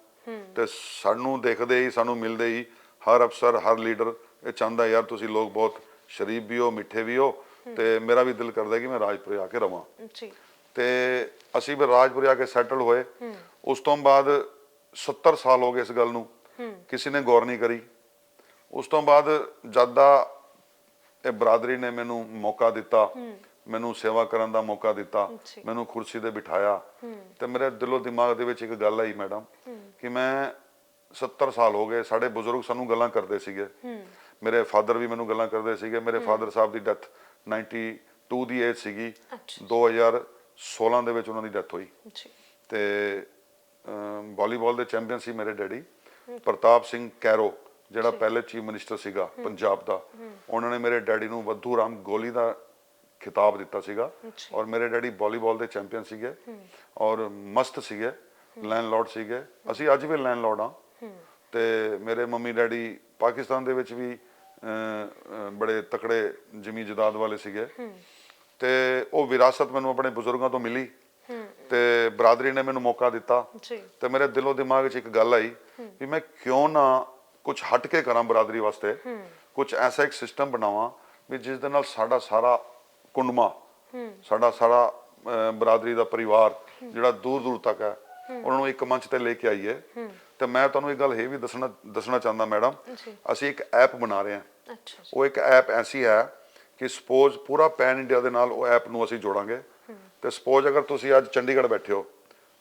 Speaker 2: ਤੇ ਸਾਨੂੰ ਦੇਖਦੇ ਹੀ, ਸਾਨੂੰ ਮਿਲਦੇ ਹੀ ਹਰ ਅਫਸਰ, ਹਰ ਲੀਡਰ ਇਹ ਚਾਹੁੰਦਾ ਯਾਰ ਤੁਸੀਂ ਲੋਕ ਬਹੁਤ ਸ਼ਰੀਫ ਵੀ ਹੋ, ਮਿੱਠੇ ਵੀ ਹੋ, ਤੇ ਮੇਰਾ ਵੀ ਦਿਲ ਕਰਦਾ ਕਿ ਮੈਂ ਰਾਜਪੁਰੇ ਆ ਕੇ ਰਵਾਂ। ਤੇ ਅਸੀਂ ਫਿਰ ਰਾਜਪੁਰੇ ਆ ਕੇ ਸੈਟਲ ਹੋਏ। ਉਸ ਤੋਂ ਬਾਅਦ 70 ਸਾਲ ਹੋ ਗਏ ਇਸ ਗੱਲ ਨੂੰ, ਕਿਸੇ ਨੇ ਗੌਰ ਨਹੀਂ ਕਰੀ। ਉਸ ਤੋਂ ਬਾਅਦ ਜਦ ਦਾ ਇਹ ਬਰਾਦਰੀ ਨੇ ਮੈਨੂੰ ਮੌਕਾ ਦਿੱਤਾ, ਮੈਨੂੰ ਸੇਵਾ ਕਰਨ ਦਾ ਮੌਕਾ ਦਿੱਤਾ, ਮੈਨੂੰ ਕੁਰਸੀ ਤੇ ਬਿਠਾਇਆ, ਤੇ ਮੇਰੇ ਦਿਲੋਂ ਦਿਮਾਗ ਦੇ ਵਿੱਚ ਇੱਕ ਗੱਲ ਆਈ ਮੈਡਮ ਕਿ ਮੈਂ 70 ਸਾਲ ਹੋ ਗਏ, ਸਾਡੇ ਬਜ਼ੁਰਗ ਸਾਨੂੰ ਗੱਲਾਂ ਕਰਦੇ ਸੀਗੇ, ਮੇਰੇ ਫਾਦਰ ਵੀ ਮੈਨੂੰ ਗੱਲਾਂ ਕਰਦੇ ਸੀਗੇ। ਮੇਰੇ ਫਾਦਰ ਸਾਹਿਬ ਦੀ ਡੈਥ 92 ਦੀ ਏਜ ਸੀਗੀ, 2016 ਦੇ ਵਿੱਚ ਉਹਨਾਂ ਦੀ ਡੈਥ ਹੋਈ। ਤੇ ਵਾਲੀਬਾਲ ਦੇ ਚੈਂਪੀਅਨ ਸੀ ਮੇਰੇ ਡੈਡੀ, ਪ੍ਰਤਾਪ ਸਿੰਘ ਕੈਰੋ, ਜਿਹੜਾ ਪਹਿਲੇ ਚੀਫ ਮਿਨਿਸਟਰ ਸੀਗਾ ਪੰਜਾਬ ਦਾ। ਉਹਨਾਂ ਨੇ ਮੇਰੇ ਡੈਡੀ ਨੂੰ ਵੱਧੂ ਰਾਮ ਗੋਲੀ ਦਾ ਖਿਤਾਬ ਦਿੱਤਾ ਸੀਗਾ ਔਰ ਮੇਰੇ ਡੈਡੀ ਵਾਲੀਬਾਲ ਦੇ ਚੈਂਪੀਅਨ ਸੀਗੇ ਔਰ ਮਸਤ ਸੀਗੇ, ਲੈਂਡਲੋਰਡ ਸੀਗੇ। ਅਸੀਂ ਅੱਜ ਵੀ ਲੈਂਡਲੋਰਡ ਹਾਂ। ਤੇ ਮੇਰੇ ਮੰਮੀ ਡੈਡੀ ਪਾਕਿਸਤਾਨ ਦੇ ਵਿੱਚ ਵੀ ਬੜੇ ਤਕੜੇ ਜ਼ਮੀਨ ਜਾਇਦਾਦ ਵਾਲੇ ਸੀਗੇ। ਤੇ ਉਹ ਵਿਰਾਸਤ ਮੈਨੂੰ ਆਪਣੇ ਬਜ਼ੁਰਗਾਂ ਤੋਂ ਮਿਲੀ ਤੇ ਬਰਾਦਰੀ ਨੇ ਮੈਨੂੰ ਮੌਕਾ ਦਿੱਤਾ। ਤੇ ਮੇਰੇ ਦਿਲੋਂ ਦਿਮਾਗ 'ਚ ਇੱਕ ਗੱਲ ਆਈ ਵੀ ਮੈਂ ਕਿਉਂ ਨਾ ਕੁਝ ਹਟ ਕੇ ਕਰਾਂ ਬਰਾਦਰੀ ਵਾਸਤੇ, ਕੁਝ ਐਸਾ ਇੱਕ ਸਿਸਟਮ ਬਣਾਵਾਂ ਵੀ ਜਿਸ ਦੇ ਨਾਲ ਸਾਡਾ ਸਾਰਾ ਕੁੰਡਮਾ, ਸਾਡਾ ਸਾਰਾ ਬਰਾਦਰੀ ਦਾ ਪਰਿਵਾਰ ਜਿਹੜਾ ਦੂਰ ਦੂਰ ਤੱਕ ਹੈ, ਉਹਨਾਂ ਨੂੰ ਇੱਕ ਮੰਚ ਤੇ ਲੈ ਕੇ ਆਈਏ। ਤੇ ਮੈਂ ਤੁਹਾਨੂੰ ਇੱਕ ਗੱਲ ਇਹ ਵੀ ਦੱਸਣਾ ਚਾਹੁੰਦਾ ਮੈਡਮ, ਅਸੀਂ ਇੱਕ ਐਪ ਬਣਾ ਰਹੇ ਹਾਂ। ਉਹ ਇੱਕ ਐਪ ਐਸੀ ਹੈ ਕਿ ਸਪੋਜ਼ ਪੂਰਾ ਪੈਨ ਇੰਡੀਆ ਦੇ ਨਾਲ ਉਹ ਐਪ ਨੂੰ ਅਸੀਂ ਜੋੜਾਂਗੇ। ਤੇ ਸਪੋਜ਼ ਅਗਰ ਤੁਸੀਂ ਅੱਜ ਚੰਡੀਗੜ੍ਹ ਬੈਠੇ ਹੋ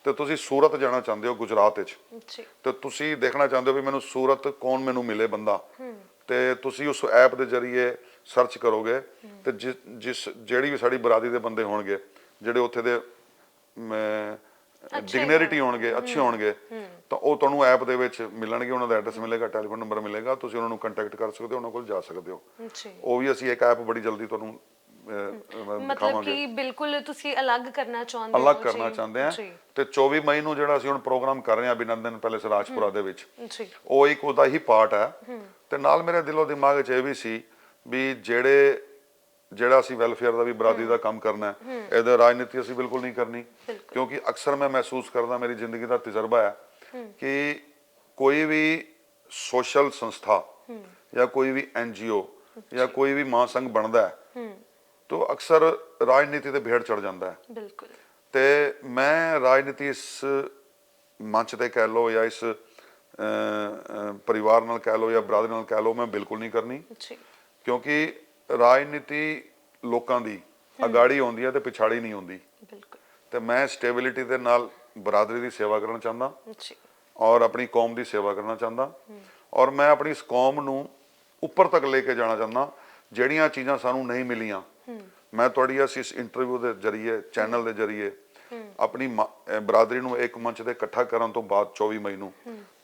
Speaker 2: ਤੇ ਤੁਸੀਂ ਸੂਰਤ ਜਾਣਾ ਚਾਹੁੰਦੇ ਹੋ ਗੁਜਰਾਤ ਵਿੱਚ, ਤੇ ਤੁਸੀਂ ਦੇਖਣਾ ਚਾਹੁੰਦੇ ਹੋ ਵੀ ਮੈਨੂੰ ਸੂਰਤ ਕੌਣ ਮੈਨੂੰ ਮਿਲੇ ਬੰਦਾ, ਤੇ ਤੁਸੀਂ ਉਸ ਐਪ ਦੇ ਜ਼ਰੀਏ ਸਰਚ ਕਰੋਗੇ ਤੇ ਜਿਹੜੀ ਵੀ ਸਾਡੀ ਬਰਾਦਰੀ ਦੇ ਬੰਦੇ ਹੋਣਗੇ, ਜਿਹੜੇ ਉੱਥੇ ਦੇ ਡਿਗਨੈਰਿਟੀ ਹੋਣਗੇ, ਅੱਛੇ ਹੋਣਗੇ, ਤਾਂ ਉਹ ਤੁਹਾਨੂੰ ਐਪ ਦੇ ਵਿੱਚ ਮਿਲਣਗੇ। ਉਹਨਾਂ ਦਾ ਐਡਰੈਸ ਮਿਲੇਗਾ, ਟੈਲੀਫੋਨ ਨੰਬਰ ਮਿਲੇਗਾ, ਤੁਸੀਂ ਉਹਨਾਂ ਨੂੰ ਕੰਟੈਕਟ ਕਰ ਸਕਦੇ ਹੋ, ਉਹਨਾਂ ਕੋਲ ਜਾ ਸਕਦੇ ਹੋ। ਉਹ ਵੀ ਅਸੀਂ ਇੱਕ ਐਪ ਬੜੀ ਜਲਦੀ ਤੁਹਾਨੂੰ
Speaker 1: ਮਤਲਬ
Speaker 2: ਦਿਖਾਵਾਂਗੇ,
Speaker 1: ਕਿ ਬਿਲਕੁਲ ਤੁਸੀਂ ਅਲੱਗ ਕਰਨਾ ਚਾਹੁੰਦੇ
Speaker 2: ਅਲੱਗ
Speaker 1: ਹੋ
Speaker 2: ਕਰਨਾ
Speaker 1: ਜੀ।
Speaker 2: ਚਾਹੁੰਦੇ ਆ।
Speaker 1: ਜੀ
Speaker 2: ਤੇ 24 ਮਈ ਨੂੰ ਜਿਹੜਾ ਅਸੀਂ ਹੁਣ ਪ੍ਰੋਗਰਾਮ ਕਰ ਰਹੇ ਹਾਂ ਅਭਿਨੰਦਨ ਪੈਲੇਸ ਰਾਜਪੁਰਾ ਦੇ ਵਿੱਚ,
Speaker 1: ਜੀ
Speaker 2: ਉਹ ਇੱਕ ਉਹਦਾ ਹੀ ਪਾਰਟ ਹੈ। ਤੇ ਨਾਲ ਮੇਰੇ ਦਿਲੋਂ ਦਿਮਾਗ 'ਚ ਇਹ ਵੀ ਸੀ ਵੀ ਜਿਹੜਾ ਅਸੀਂ ਵੈਲਫੇਅਰ ਦਾ ਵੀ ਬਰਾਦਰੀ ਦਾ ਕੰਮ ਕਰਨਾ ਹੈ, ਇਹਦੇ ਰਾਜਨੀਤੀ ਅਸੀਂ ਬਿਲਕੁਲ ਨਹੀਂ ਕਰਨੀ।
Speaker 1: ਬਿਲਕੁਲ
Speaker 2: ਕਿਉਂਕਿ ਅਕਸਰ ਮੈਂ ਮਹਿਸੂਸ ਕਰਦਾ, ਮੇਰੀ ਜ਼ਿੰਦਗੀ ਦਾ ਤਜਰਬਾ ਹੈ ਕਿ ਕੋਈ ਵੀ ਸੋਸ਼ਲ ਸੰਸਥਾ ਜਾਂ ਕੋਈ ਵੀ NGO ਜਾਂ ਕੋਈ ਵੀ ਮਹਾਂਸੰਘ ਬਣਦਾ ਹੈ ਤਾਂ ਅਕਸਰ ਰਾਜਨੀਤੀ ਤੇ ਭੇੜ ਚੜ ਜਾਂਦਾ ਹੈ।
Speaker 1: ਬਿਲਕੁਲ
Speaker 2: ਤੇ ਮੈਂ ਰਾਜਨੀਤੀ ਇਸ ਮੰਚ ਤੇ ਕਹਿ ਲਓ ਜਾਂ ਇਸ ਪਰਿਵਾਰ ਨਾਲ ਕਹਿ ਲਓ ਜਾਂ ਬਰਾਦਰੀ ਨਾਲ ਕਹਿ ਲਓ, ਮੈਂ ਬਿਲਕੁਲ ਨਹੀਂ ਕਰਨੀ।
Speaker 1: ਜੀ
Speaker 2: ਕਿਉਂਕਿ ਰਾਜਨੀਤੀ ਲੋਕਾਂ ਦੀ ਅਗਾੜੀ ਆਉਂਦੀ ਹੈ ਤੇ ਪਿਛਾੜੀ ਨਹੀਂ ਆਉਂਦੀ।
Speaker 1: ਬਿਲਕੁਲ
Speaker 2: ਤੇ ਮੈਂ ਸਟੇਬਿਲਿਟੀ ਦੇ ਨਾਲ ਬਰਾਦਰੀ ਦੀ ਸੇਵਾ ਕਰਨਾ ਚਾਹੁੰਦਾ
Speaker 1: ਜੀ
Speaker 2: ਔਰ ਆਪਣੀ ਕੌਮ ਦੀ ਸੇਵਾ ਕਰਨਾ ਚਾਹੁੰਦਾ, ਔਰ ਮੈਂ ਆਪਣੀ ਇਸ ਕੌਮ ਨੂੰ ਉੱਪਰ ਤੱਕ ਲੈ ਕੇ ਜਾਣਾ ਚਾਹੁੰਦਾ। ਜਿਹੜੀਆਂ ਚੀਜ਼ਾਂ ਸਾਨੂੰ ਨਹੀਂ ਮਿਲੀਆਂ, ਮੈਂ ਤੁਹਾਡੀ ਇਸ ਇੰਟਰਵਿਊ ਦੇ ਜਰੀਏ, ਚੈਨਲ ਦੇ ਜਰੀਏ ਆਪਣੀ ਬਰਾਦਰੀ ਨੂੰ ਇੱਕ ਮੰਚ ਤੇ ਇਕੱਠਾ ਕਰਨ ਤੋਂ ਬਾਅਦ 24 ਮਈ ਨੂੰ,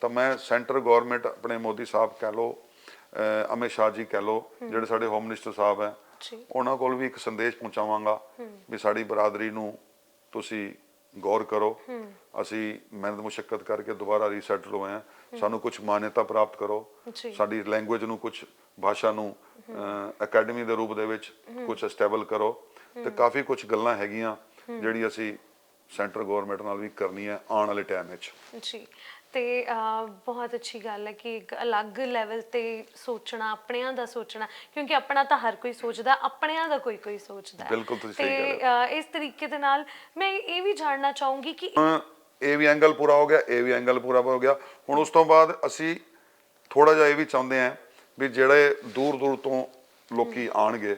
Speaker 2: ਤਾਂ ਮੈਂ ਸੈਂਟਰ ਗਵਰਨਮੈਂਟ, ਆਪਣੇ ਮੋਦੀ ਸਾਹਿਬ ਕਹਿ ਲਓ, ਅਮਿਤ ਸ਼ਾਹ ਜੀ ਕਹਿ ਲਓ, ਜਿਹੜੇ ਸਾਡੇ ਹੋਮ ਮਿਨਿਸਟਰ ਸਾਹਿਬ ਹੈ,
Speaker 1: ਜੀ
Speaker 2: ਉਹਨਾਂ ਕੋਲ ਵੀ ਇੱਕ ਸੰਦੇਸ਼ ਪਹੁੰਚਾਵਾਂਗਾ ਵੀ ਸਾਡੀ ਬਰਾਦਰੀ ਨੂੰ ਤੁਸੀਂ ਗੌਰ ਕਰੋ। ਅਸੀਂ ਮਿਹਨਤ ਮੁਸ਼ੱਕਤ ਕਰਕੇ ਦੁਬਾਰਾ ਰੀਸੈਟਲ ਹੋਏ ਹਾਂ, ਸਾਨੂੰ ਕੁਝ ਮਾਨਤਾ ਪ੍ਰਾਪਤ ਕਰੋ,
Speaker 1: ਜੀ
Speaker 2: ਸਾਡੀ ਲੈਂਗੁਏਜ ਨੂੰ, ਕੁਝ ਭਾਸ਼ਾ ਨੂੰ ਅਕੈਡਮੀ ਦੇ ਰੂਪ ਦੇ ਵਿੱਚ ਕੁਝ ਸਟੇਬਲ ਕਰੋ। ਤੇ ਕਾਫੀ ਕੁਝ ਗੱਲਾਂ ਹੈਗੀਆਂ ਜਿਹੜੀ ਅਸੀਂ ਸੈਂਟਰ ਗਵਰਨਮੈਂਟ ਨਾਲ ਵੀ ਕਰਨੀ ਹੈ ਆਉਣ ਵਾਲੇ ਟਾਈਮ ਵਿੱਚ।
Speaker 1: ਜੀ ਤੇ ਬਹੁਤ ਅੱਛੀ ਗੱਲ ਹੈ ਕਿ ਇੱਕ ਅਲੱਗ ਲੈਵਲ ਤੇ ਸੋਚਣਾ, ਆਪਣਿਆਂ ਦਾ ਸੋਚਣਾ, ਕਿਉਂਕਿ ਆਪਣਾ ਤਾਂ ਹਰ ਕੋਈ ਸੋਚਦਾ, ਆਪਣਿਆਂ ਦਾ ਕੋਈ ਕੋਈ ਸੋਚਦਾ ਹੈ।
Speaker 2: ਬਿਲਕੁਲ ਤੁਸੀਂ
Speaker 1: ਤੇ
Speaker 2: ਸਹੀ ਕਹਿ ਰਹੇ
Speaker 1: ਇਸ ਤਰੀਕੇ ਦੇ ਨਾਲ ਮੈਂ ਇਹ ਵੀ ਜਾਣਨਾ ਚਾਹੂੰਗੀ ਕਿ
Speaker 2: ਹੋ। ਇਹ ਵੀ ਐਂਗਲ ਪੂਰਾ ਹੋ ਗਿਆ, ਇਹ ਵੀ ਐਂਗਲ ਪੂਰਾ ਹੋ ਗਿਆ। ਹੁਣ ਉਸ ਤੋਂ ਬਾਅਦ ਅਸੀਂ ਥੋੜਾ ਜਿਹਾ ਇਹ ਵੀ ਚਾਹੁੰਦੇ ਹਾਂ ਵੀ ਜਿਹੜੇ ਦੂਰ ਦੂਰ ਤੋਂ ਲੋਕੀ ਆਣਗੇ,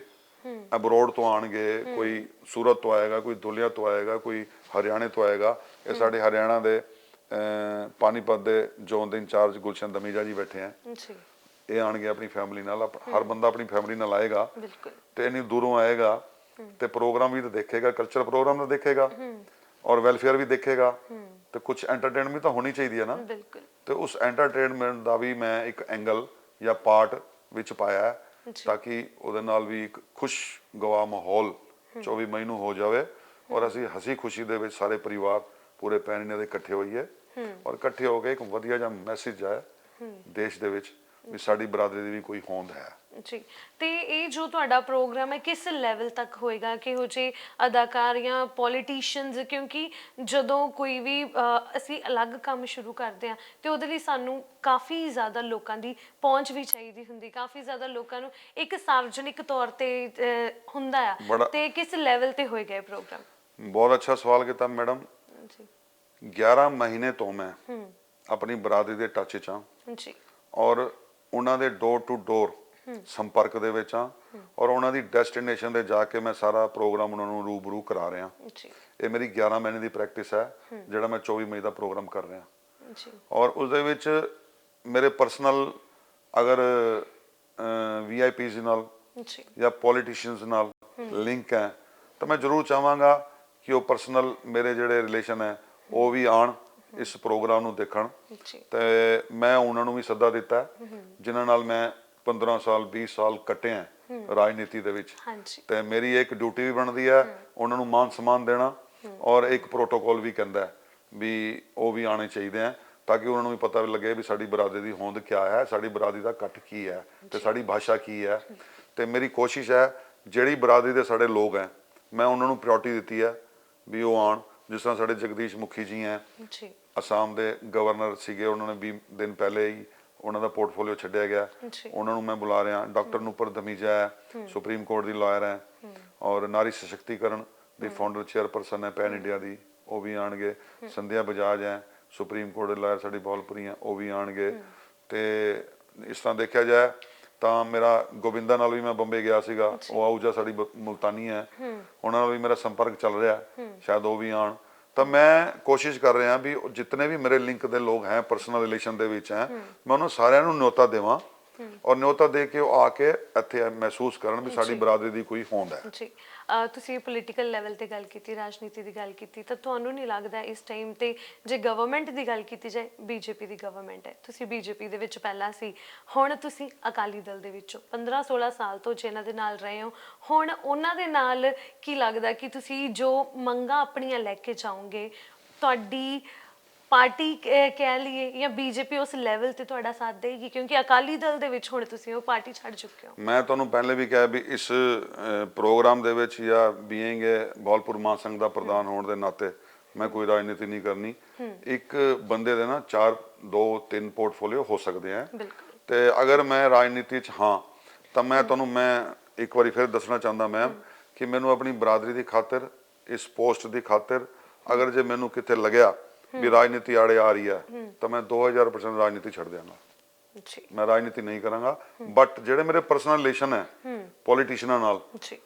Speaker 2: ਅਬਰੋਡ ਤੋਂ ਆਣਗੇ, ਕੋਈ ਸੂਰਤ ਤੋਂ ਆਏਗਾ, ਕੋਈ ਦੁਲੀਆ ਤੋਂ ਆਏਗਾ, ਕੋਈ ਹਰਿਆਣੇ ਤੋਂ ਆਏਗਾ। ਇਹ ਸਾਡੇ ਹਰਿਆਣਾ ਦੇ ਪਾਨੀਪਤ ਦੇ ਜ਼ੋਨ ਦੇ ਇੰਚਾਰਜ ਗੁਲਸ਼ਨ ਦਮੀਜਾ ਜੀ ਬੈਠੇ ਆ,
Speaker 1: ਜੀ
Speaker 2: ਇਹ ਆਣਗੇ ਆਪਣੀ ਫੈਮਿਲੀ ਨਾਲ। ਹਰ ਬੰਦਾ ਆਪਣੀ ਫੈਮਿਲੀ ਨਾਲ ਆਏਗਾ
Speaker 1: ਬਿਲਕੁਲ
Speaker 2: ਤੇ ਇੰਨੀ ਦੂਰੋਂ ਆਏਗਾ ਤੇ ਪ੍ਰੋਗਰਾਮ ਵੀ ਤਾਂ ਦੇਖੇਗਾ, ਕਲਚਰ ਪ੍ਰੋਗਰਾਮ ਤਾਂ ਦੇਖੇਗਾ ਔਰ ਵੈਲਫੇਅਰ ਵੀ ਦੇਖੇਗਾ। ਤੇ ਕੁਝ ਐਂਟਰਟੇਨਮੈਂਟ ਤਾਂ ਹੋਣੀ ਚਾਹੀਦੀ ਹੈ ਨਾ।
Speaker 1: ਬਿਲਕੁਲ
Speaker 2: ਤੇ ਉਸ ਐਂਟਰਟੇਨਮੈਂਟ ਦਾ ਵੀ ਮੈਂ ਇੱਕ ਐਂਗਲ ਜਾਂ ਪਾਰਟ ਵਿੱਚ ਪਾਇਆ ਹੈ, ਤਾਂ ਕਿ ਉਹਦੇ ਨਾਲ ਵੀ ਇੱਕ ਖੁਸ਼ਗਵਾਰ ਮਾਹੌਲ 24 ਮਈ ਨੂੰ ਹੋ ਜਾਵੇ ਔਰ ਅਸੀਂ ਹਸੀ ਖੁਸ਼ੀ ਦੇ ਵਿੱਚ ਸਾਰੇ ਪਰਿਵਾਰ ਪੂਰੇ ਪੈਨਿਨੇ ਦੇ ਇਕੱਠੇ ਹੋਈਏ ਔਰ ਇਕੱਠੇ ਹੋ ਕੇ ਇੱਕ ਵਧੀਆ ਜਿਹਾ ਮੈਸੇਜ ਜਾਏ ਦੇਸ਼ ਦੇ ਵਿੱਚ ਵੀ ਸਾਡੀ ਬਰਾਦਰੀ ਦੀ ਵੀ ਕੋਈ ਹੋਂਦ ਹੈ।
Speaker 1: ਜੀ ਤੇ ਇਹ ਜੋ ਤੁਹਾਡਾ ਪ੍ਰੋਗਰਾਮ ਹੈ ਕਿਸ ਲੈਵਲ ਤੱਕ ਹੋਏਗਾ, ਕਿਹੋ ਜਿਹੇ ਅਦਾਕਾਰ ਜਾਂ ਪੋਲੀਟੀਸ਼ੀਅਨਸ, ਕਿਉਂਕਿ ਜਦੋਂ ਕੋਈ ਵੀ ਅਸੀਂ ਅਲੱਗ ਕੰਮ ਸ਼ੁਰੂ ਕਰਦੇ ਹਾਂ ਤੇ ਉਹਦੇ ਲਈ ਸਾਨੂੰ ਕਾਫੀ ਜ਼ਿਆਦਾ ਲੋਕਾਂ ਦੀ ਪਹੁੰਚ ਵੀ ਚਾਹੀਦੀ ਹੁੰਦੀ, ਕਾਫੀ ਜ਼ਿਆਦਾ ਲੋਕਾਂ ਨੂੰ ਇੱਕ ਸਾਰਵਜਨਿਕ ਤੌਰ ਤੇ ਹੁੰਦਾ ਆ। ਤੇ ਕਿਸ ਲੈਵਲ ਤੇ ਹੋਏਗਾ ਇਹ ਪ੍ਰੋਗਰਾਮ?
Speaker 2: ਬਹੁਤ ਅੱਛਾ ਸਵਾਲ ਕੀਤਾ ਮੈਡਮ।
Speaker 1: ਜੀ
Speaker 2: 11 ਮਹੀਨੇ ਤੋਂ ਮੈਂ ਆਪਣੀ ਬਰਾਦਰੀ ਦੇ ਟੱਚ 'ਚ ਹਾਂ
Speaker 1: ਜੀ
Speaker 2: ਔਰ ਉਹਨਾਂ ਦੇ ਡੋਰ ਟੂ ਡੋਰ ਸੰਪਰਕ ਦੇ ਵਿੱਚ ਹਾਂ ਔਰ ਉਹਨਾਂ ਦੀ ਡੈਸਟੀਨੇਸ਼ਨ ਤੇ ਜਾ ਕੇ ਮੈਂ ਸਾਰਾ ਪ੍ਰੋਗਰਾਮ ਉਹਨਾਂ ਨੂੰ ਰੂਬਰੂ ਕਰਾ ਰਿਹਾ।
Speaker 1: ਜੀ
Speaker 2: ਇਹ ਮੇਰੀ 11 ਮਹੀਨੇ ਦੀ ਪ੍ਰੈਕਟਿਸ ਹੈ ਜਿਹੜਾ ਮੈਂ 24 ਮਈ ਦਾ ਪ੍ਰੋਗਰਾਮ ਕਰ ਰਿਹਾ।
Speaker 1: ਜੀ
Speaker 2: ਔਰ ਉਸ ਦੇ ਵਿੱਚ ਮੇਰੇ ਪਰਸਨਲ ਅਗਰ VIPs ਨਾਲ
Speaker 1: ਜੀ
Speaker 2: ਜਾਂ ਪੋਲੀਟੀਸ਼ੀਅਨਸ ਨਾਲ ਲਿੰਕ ਹੈ ਤਾਂ ਮੈਂ ਜ਼ਰੂਰ ਚਾਹਾਂਗਾ ਕਿ ਉਹ ਪਰਸਨਲ ਮੇਰੇ ਜਿਹੜੇ ਰਿਲੇਸ਼ਨ ਹੈ ਉਹ ਵੀ ਆਣ ਇਸ ਪ੍ਰੋਗਰਾਮ ਨੂੰ ਦੇਖਣ।
Speaker 1: ਜੀ
Speaker 2: ਤੇ ਮੈਂ ਉਹਨਾਂ ਨੂੰ ਵੀ ਸੱਦਾ ਦਿੱਤਾ ਜਿਨ੍ਹਾਂ ਨਾਲ ਮੈਂ 15 ਸਾਲ 20 ਸਾਲ ਕੱਟੇ ਆ ਰਾਜਨੀਤੀ ਦੇ ਵਿੱਚ।
Speaker 1: ਹਾਂਜੀ
Speaker 2: ਤੇ ਮੇਰੀ ਇੱਕ ਡਿਊਟੀ ਵੀ ਬਣਦੀ ਹੈ ਉਹਨਾਂ ਨੂੰ ਮਾਨ ਸਨਮਾਨ ਦੇਣਾ ਔਰ ਇੱਕ ਪ੍ਰੋਟੋਕਾਲ ਵੀ ਕਹਿੰਦਾ ਵੀ ਉਹ ਵੀ ਆਣੇ ਚਾਹੀਦੇ ਆ ਤਾਂ ਕਿ ਉਹਨਾਂ ਨੂੰ ਵੀ ਪਤਾ ਲੱਗੇ ਵੀ ਸਾਡੀ ਬਰਾਦਰੀ ਦੀ ਹੋਂਦ ਕਿਆ ਹੈ, ਸਾਡੀ ਬਰਾਦਰੀ ਦਾ ਕੱਟ ਕੀ ਹੈ ਤੇ ਸਾਡੀ ਭਾਸ਼ਾ ਕੀ ਹੈ। ਤੇ ਮੇਰੀ ਕੋਸ਼ਿਸ਼ ਹੈ ਜਿਹੜੀ ਬਰਾਦਰੀ ਦੇ ਸਾਡੇ ਲੋਕ ਹੈ ਮੈਂ ਉਹਨਾਂ ਨੂੰ ਪ੍ਰਾਇੋਰਟੀ ਦਿੱਤੀ ਹੈ ਵੀ ਉਹ ਆਣ। ਜਿਸ ਤਰ੍ਹਾਂ ਸਾਡੇ ਜਗਦੀਸ਼ ਮੁਖੀ ਜੀ ਹੈ,
Speaker 1: ਜੀ
Speaker 2: ਅਸਾਮ ਦੇ ਗਵਰਨਰ ਸੀਗੇ, ਉਹਨਾਂ ਨੇ 20 ਦਿਨ ਪਹਿਲੇ ਹੀ ਉਹਨਾਂ ਦਾ ਪੋਰਟਫੋਲੀਓ ਛੱਡਿਆ ਗਿਆ,
Speaker 1: ਜੀ
Speaker 2: ਉਹਨਾਂ ਨੂੰ ਮੈਂ ਬੁਲਾ ਰਿਹਾ। ਡਾਕਟਰ ਨੂਪਰ ਧਮੀਜਾ ਹੈ, ਸੁਪਰੀਮ ਕੋਰਟ ਦੀ ਲਾਇਰ ਹੈ ਔਰ ਨਾਰੀ ਸਸ਼ਕਤੀਕਰਨ ਦੀ ਫਾਊਂਡਰ ਚੇਅਰਪਰਸਨ ਹੈ ਪੈਨ ਇੰਡੀਆ ਦੀ, ਉਹ ਵੀ ਆਣਗੇ। ਸੰਧਿਆ ਬਜਾਜ ਹੈ, ਸੁਪਰੀਮ ਕੋਰਟ ਦੀ ਲਾਇਰ ਸਾਡੀ ਬਹਾਲਪੁਰੀ ਹੈ, ਉਹ ਵੀ ਆਣਗੇ। ਤੇ ਇਸ ਤਰ੍ਹਾਂ ਦੇਖਿਆ ਜਾਏ ਤਾਂ ਮੇਰਾ ਗੋਬਿੰਦਾ ਨਾਲ ਵੀ ਮੈਂ ਬੰਬੇ ਗਿਆ ਸੀਗਾ, ਉਹ ਆਊਜਾ ਸਾਡੀ ਮੁਲਤਾਨੀ ਹੈ, ਉਹਨਾਂ ਨਾਲ ਵੀ ਮੇਰਾ ਸੰਪਰਕ ਚੱਲ ਰਿਹਾ, ਸ਼ਾਇਦ ਉਹ ਵੀ ਆਣ। ਤਾਂ ਮੈਂ ਕੋਸ਼ਿਸ਼ ਕਰ ਰਿਹਾ ਵੀ ਜਿਤਨੇ ਵੀ ਮੇਰੇ ਲਿੰਕ ਦੇ ਲੋਕ ਹੈ, ਪਰਸਨਲ ਰਿਲੇਸ਼ਨ ਦੇ ਵਿੱਚ ਹੈ, ਮੈਂ ਉਹਨਾਂ ਸਾਰਿਆਂ ਨੂੰ ਨਿਯੋਤਾ ਦੇਵਾਂ ਔਰ ਨਿਯੋਤਾ ਦੇ ਕੇ ਉਹ ਆ ਕੇ ਇੱਥੇ ਮਹਿਸੂਸ ਕਰਨ ਵੀ ਸਾਡੀ
Speaker 1: ਜੀ।
Speaker 2: ਬਰਾਦਰੀ ਦੀ ਕੋਈ ਹੋਂਦ ਹੈ।
Speaker 1: ਜੀ ਤੁਸੀਂ ਪੋਲੀਟੀਕਲ ਲੈਵਲ ਤੇ ਗੱਲ ਕੀਤੀ, ਰਾਜਨੀਤੀ ਦੀ ਗੱਲ ਕੀਤੀ, ਤਾਂ ਤੁਹਾਨੂੰ ਨਹੀਂ ਲੱਗਦਾ ਇਸ ਟਾਈਮ ਤੇ ਜੇ ਗਵਰਨਮੈਂਟ ਦੀ ਗੱਲ ਕੀਤੀ ਜਾਏ, ਬੀਜੇਪੀ ਦੀ ਗਵਰਨਮੈਂਟ ਹੈ, ਤੁਸੀਂ ਬੀਜੇਪੀ ਦੇ ਵਿੱਚ ਪਹਿਲਾਂ ਸੀ, ਹੁਣ ਤੁਸੀਂ ਅਕਾਲੀ ਦਲ ਦੇ ਵਿੱਚੋਂ 15-16 ਸਾਲ ਤੋਂ ਜਿਨ੍ਹਾਂ ਦੇ ਨਾਲ ਰਹੇ ਹੋ, ਹੁਣ ਉਹਨਾਂ ਦੇ ਨਾਲ ਕੀ ਲੱਗਦਾ ਕਿ ਤੁਸੀਂ ਜੋ ਮੰਗਾਂ ਆਪਣੀਆਂ ਲੈ ਕੇ ਜਾਓਗੇ, ਤੁਹਾਡੀ ਪਾਰਟੀ ਕਹਿ ਲਈਏ ਜਾਂ ਬੀਜੇਪੀ ਉਸ ਲੈਵਲ ਤੇ ਤੁਹਾਡਾ ਸਾਥ ਦੇਗੀ? ਕਿਉਂਕਿ ਅਕਾਲੀ ਦਲ ਦੇ ਵਿੱਚ ਹੁਣ ਤੁਸੀਂ ਉਹ ਪਾਰਟੀ ਛੱਡ ਚੁੱਕੇ ਹੋ।
Speaker 2: ਮੈਂ ਤੁਹਾਨੂੰ ਪਹਿਲੇ ਵੀ ਕਿਹਾ ਵੀ ਇਸ ਪ੍ਰੋਗਰਾਮ ਦੇ ਵਿੱਚ ਜਾਂ ਬੀਇੰਗ ਬੋਲਪੁਰ ਮਹਾਂਸੰਘ ਦਾ ਪ੍ਰਧਾਨ ਹੋਣ ਦੇ ਨਾਤੇ ਮੈਂ ਕੋਈ ਰਾਜਨੀਤੀ ਨਹੀਂ ਕਰਨੀ। ਇੱਕ ਬੰਦੇ ਦੇ ਨਾ 2-3 ਪੋਰਟਫੋਲੀਓ ਹੋ ਸਕਦੇ ਆ, ਤੇ ਅਗਰ ਮੈਂ ਰਾਜਨੀਤੀ 'ਚ ਹਾਂ ਤਾਂ ਮੈਂ ਤੁਹਾਨੂੰ ਇੱਕ ਵਾਰੀ ਫਿਰ ਦੱਸਣਾ ਚਾਹੁੰਦਾ ਮੈਮ ਕਿ ਮੈਨੂੰ ਆਪਣੀ ਬਰਾਦਰੀ ਦੀ ਖਾਤਰ, ਇਸ ਪੋਸਟ ਦੀ ਖਾਤਰ, ਅਗਰ ਜੇ ਮੈਨੂੰ ਕਿਤੇ ਲੱਗਿਆ ਵੀ ਰਾਜਨੀਤੀ ਆੜੇ ਆ ਰਹੀ ਹੈ ਤਾਂ ਮੈਂ 2000% ਰਾਜਨੀਤੀ ਛੱਡ ਦਿਆਂਗਾ। ਮੈਂ ਰਾਜਨੀਤੀ ਨਹੀਂ ਕਰਾਂਗਾ। ਬਟ ਜਿਹੜੇ ਮੇਰੇ ਪਰਸਨਲ ਰਿਲੇਸ਼ਨ ਹੈ ਪੋਲੀਟੀਸ਼ੀਅਨਾਂ ਨਾਲ,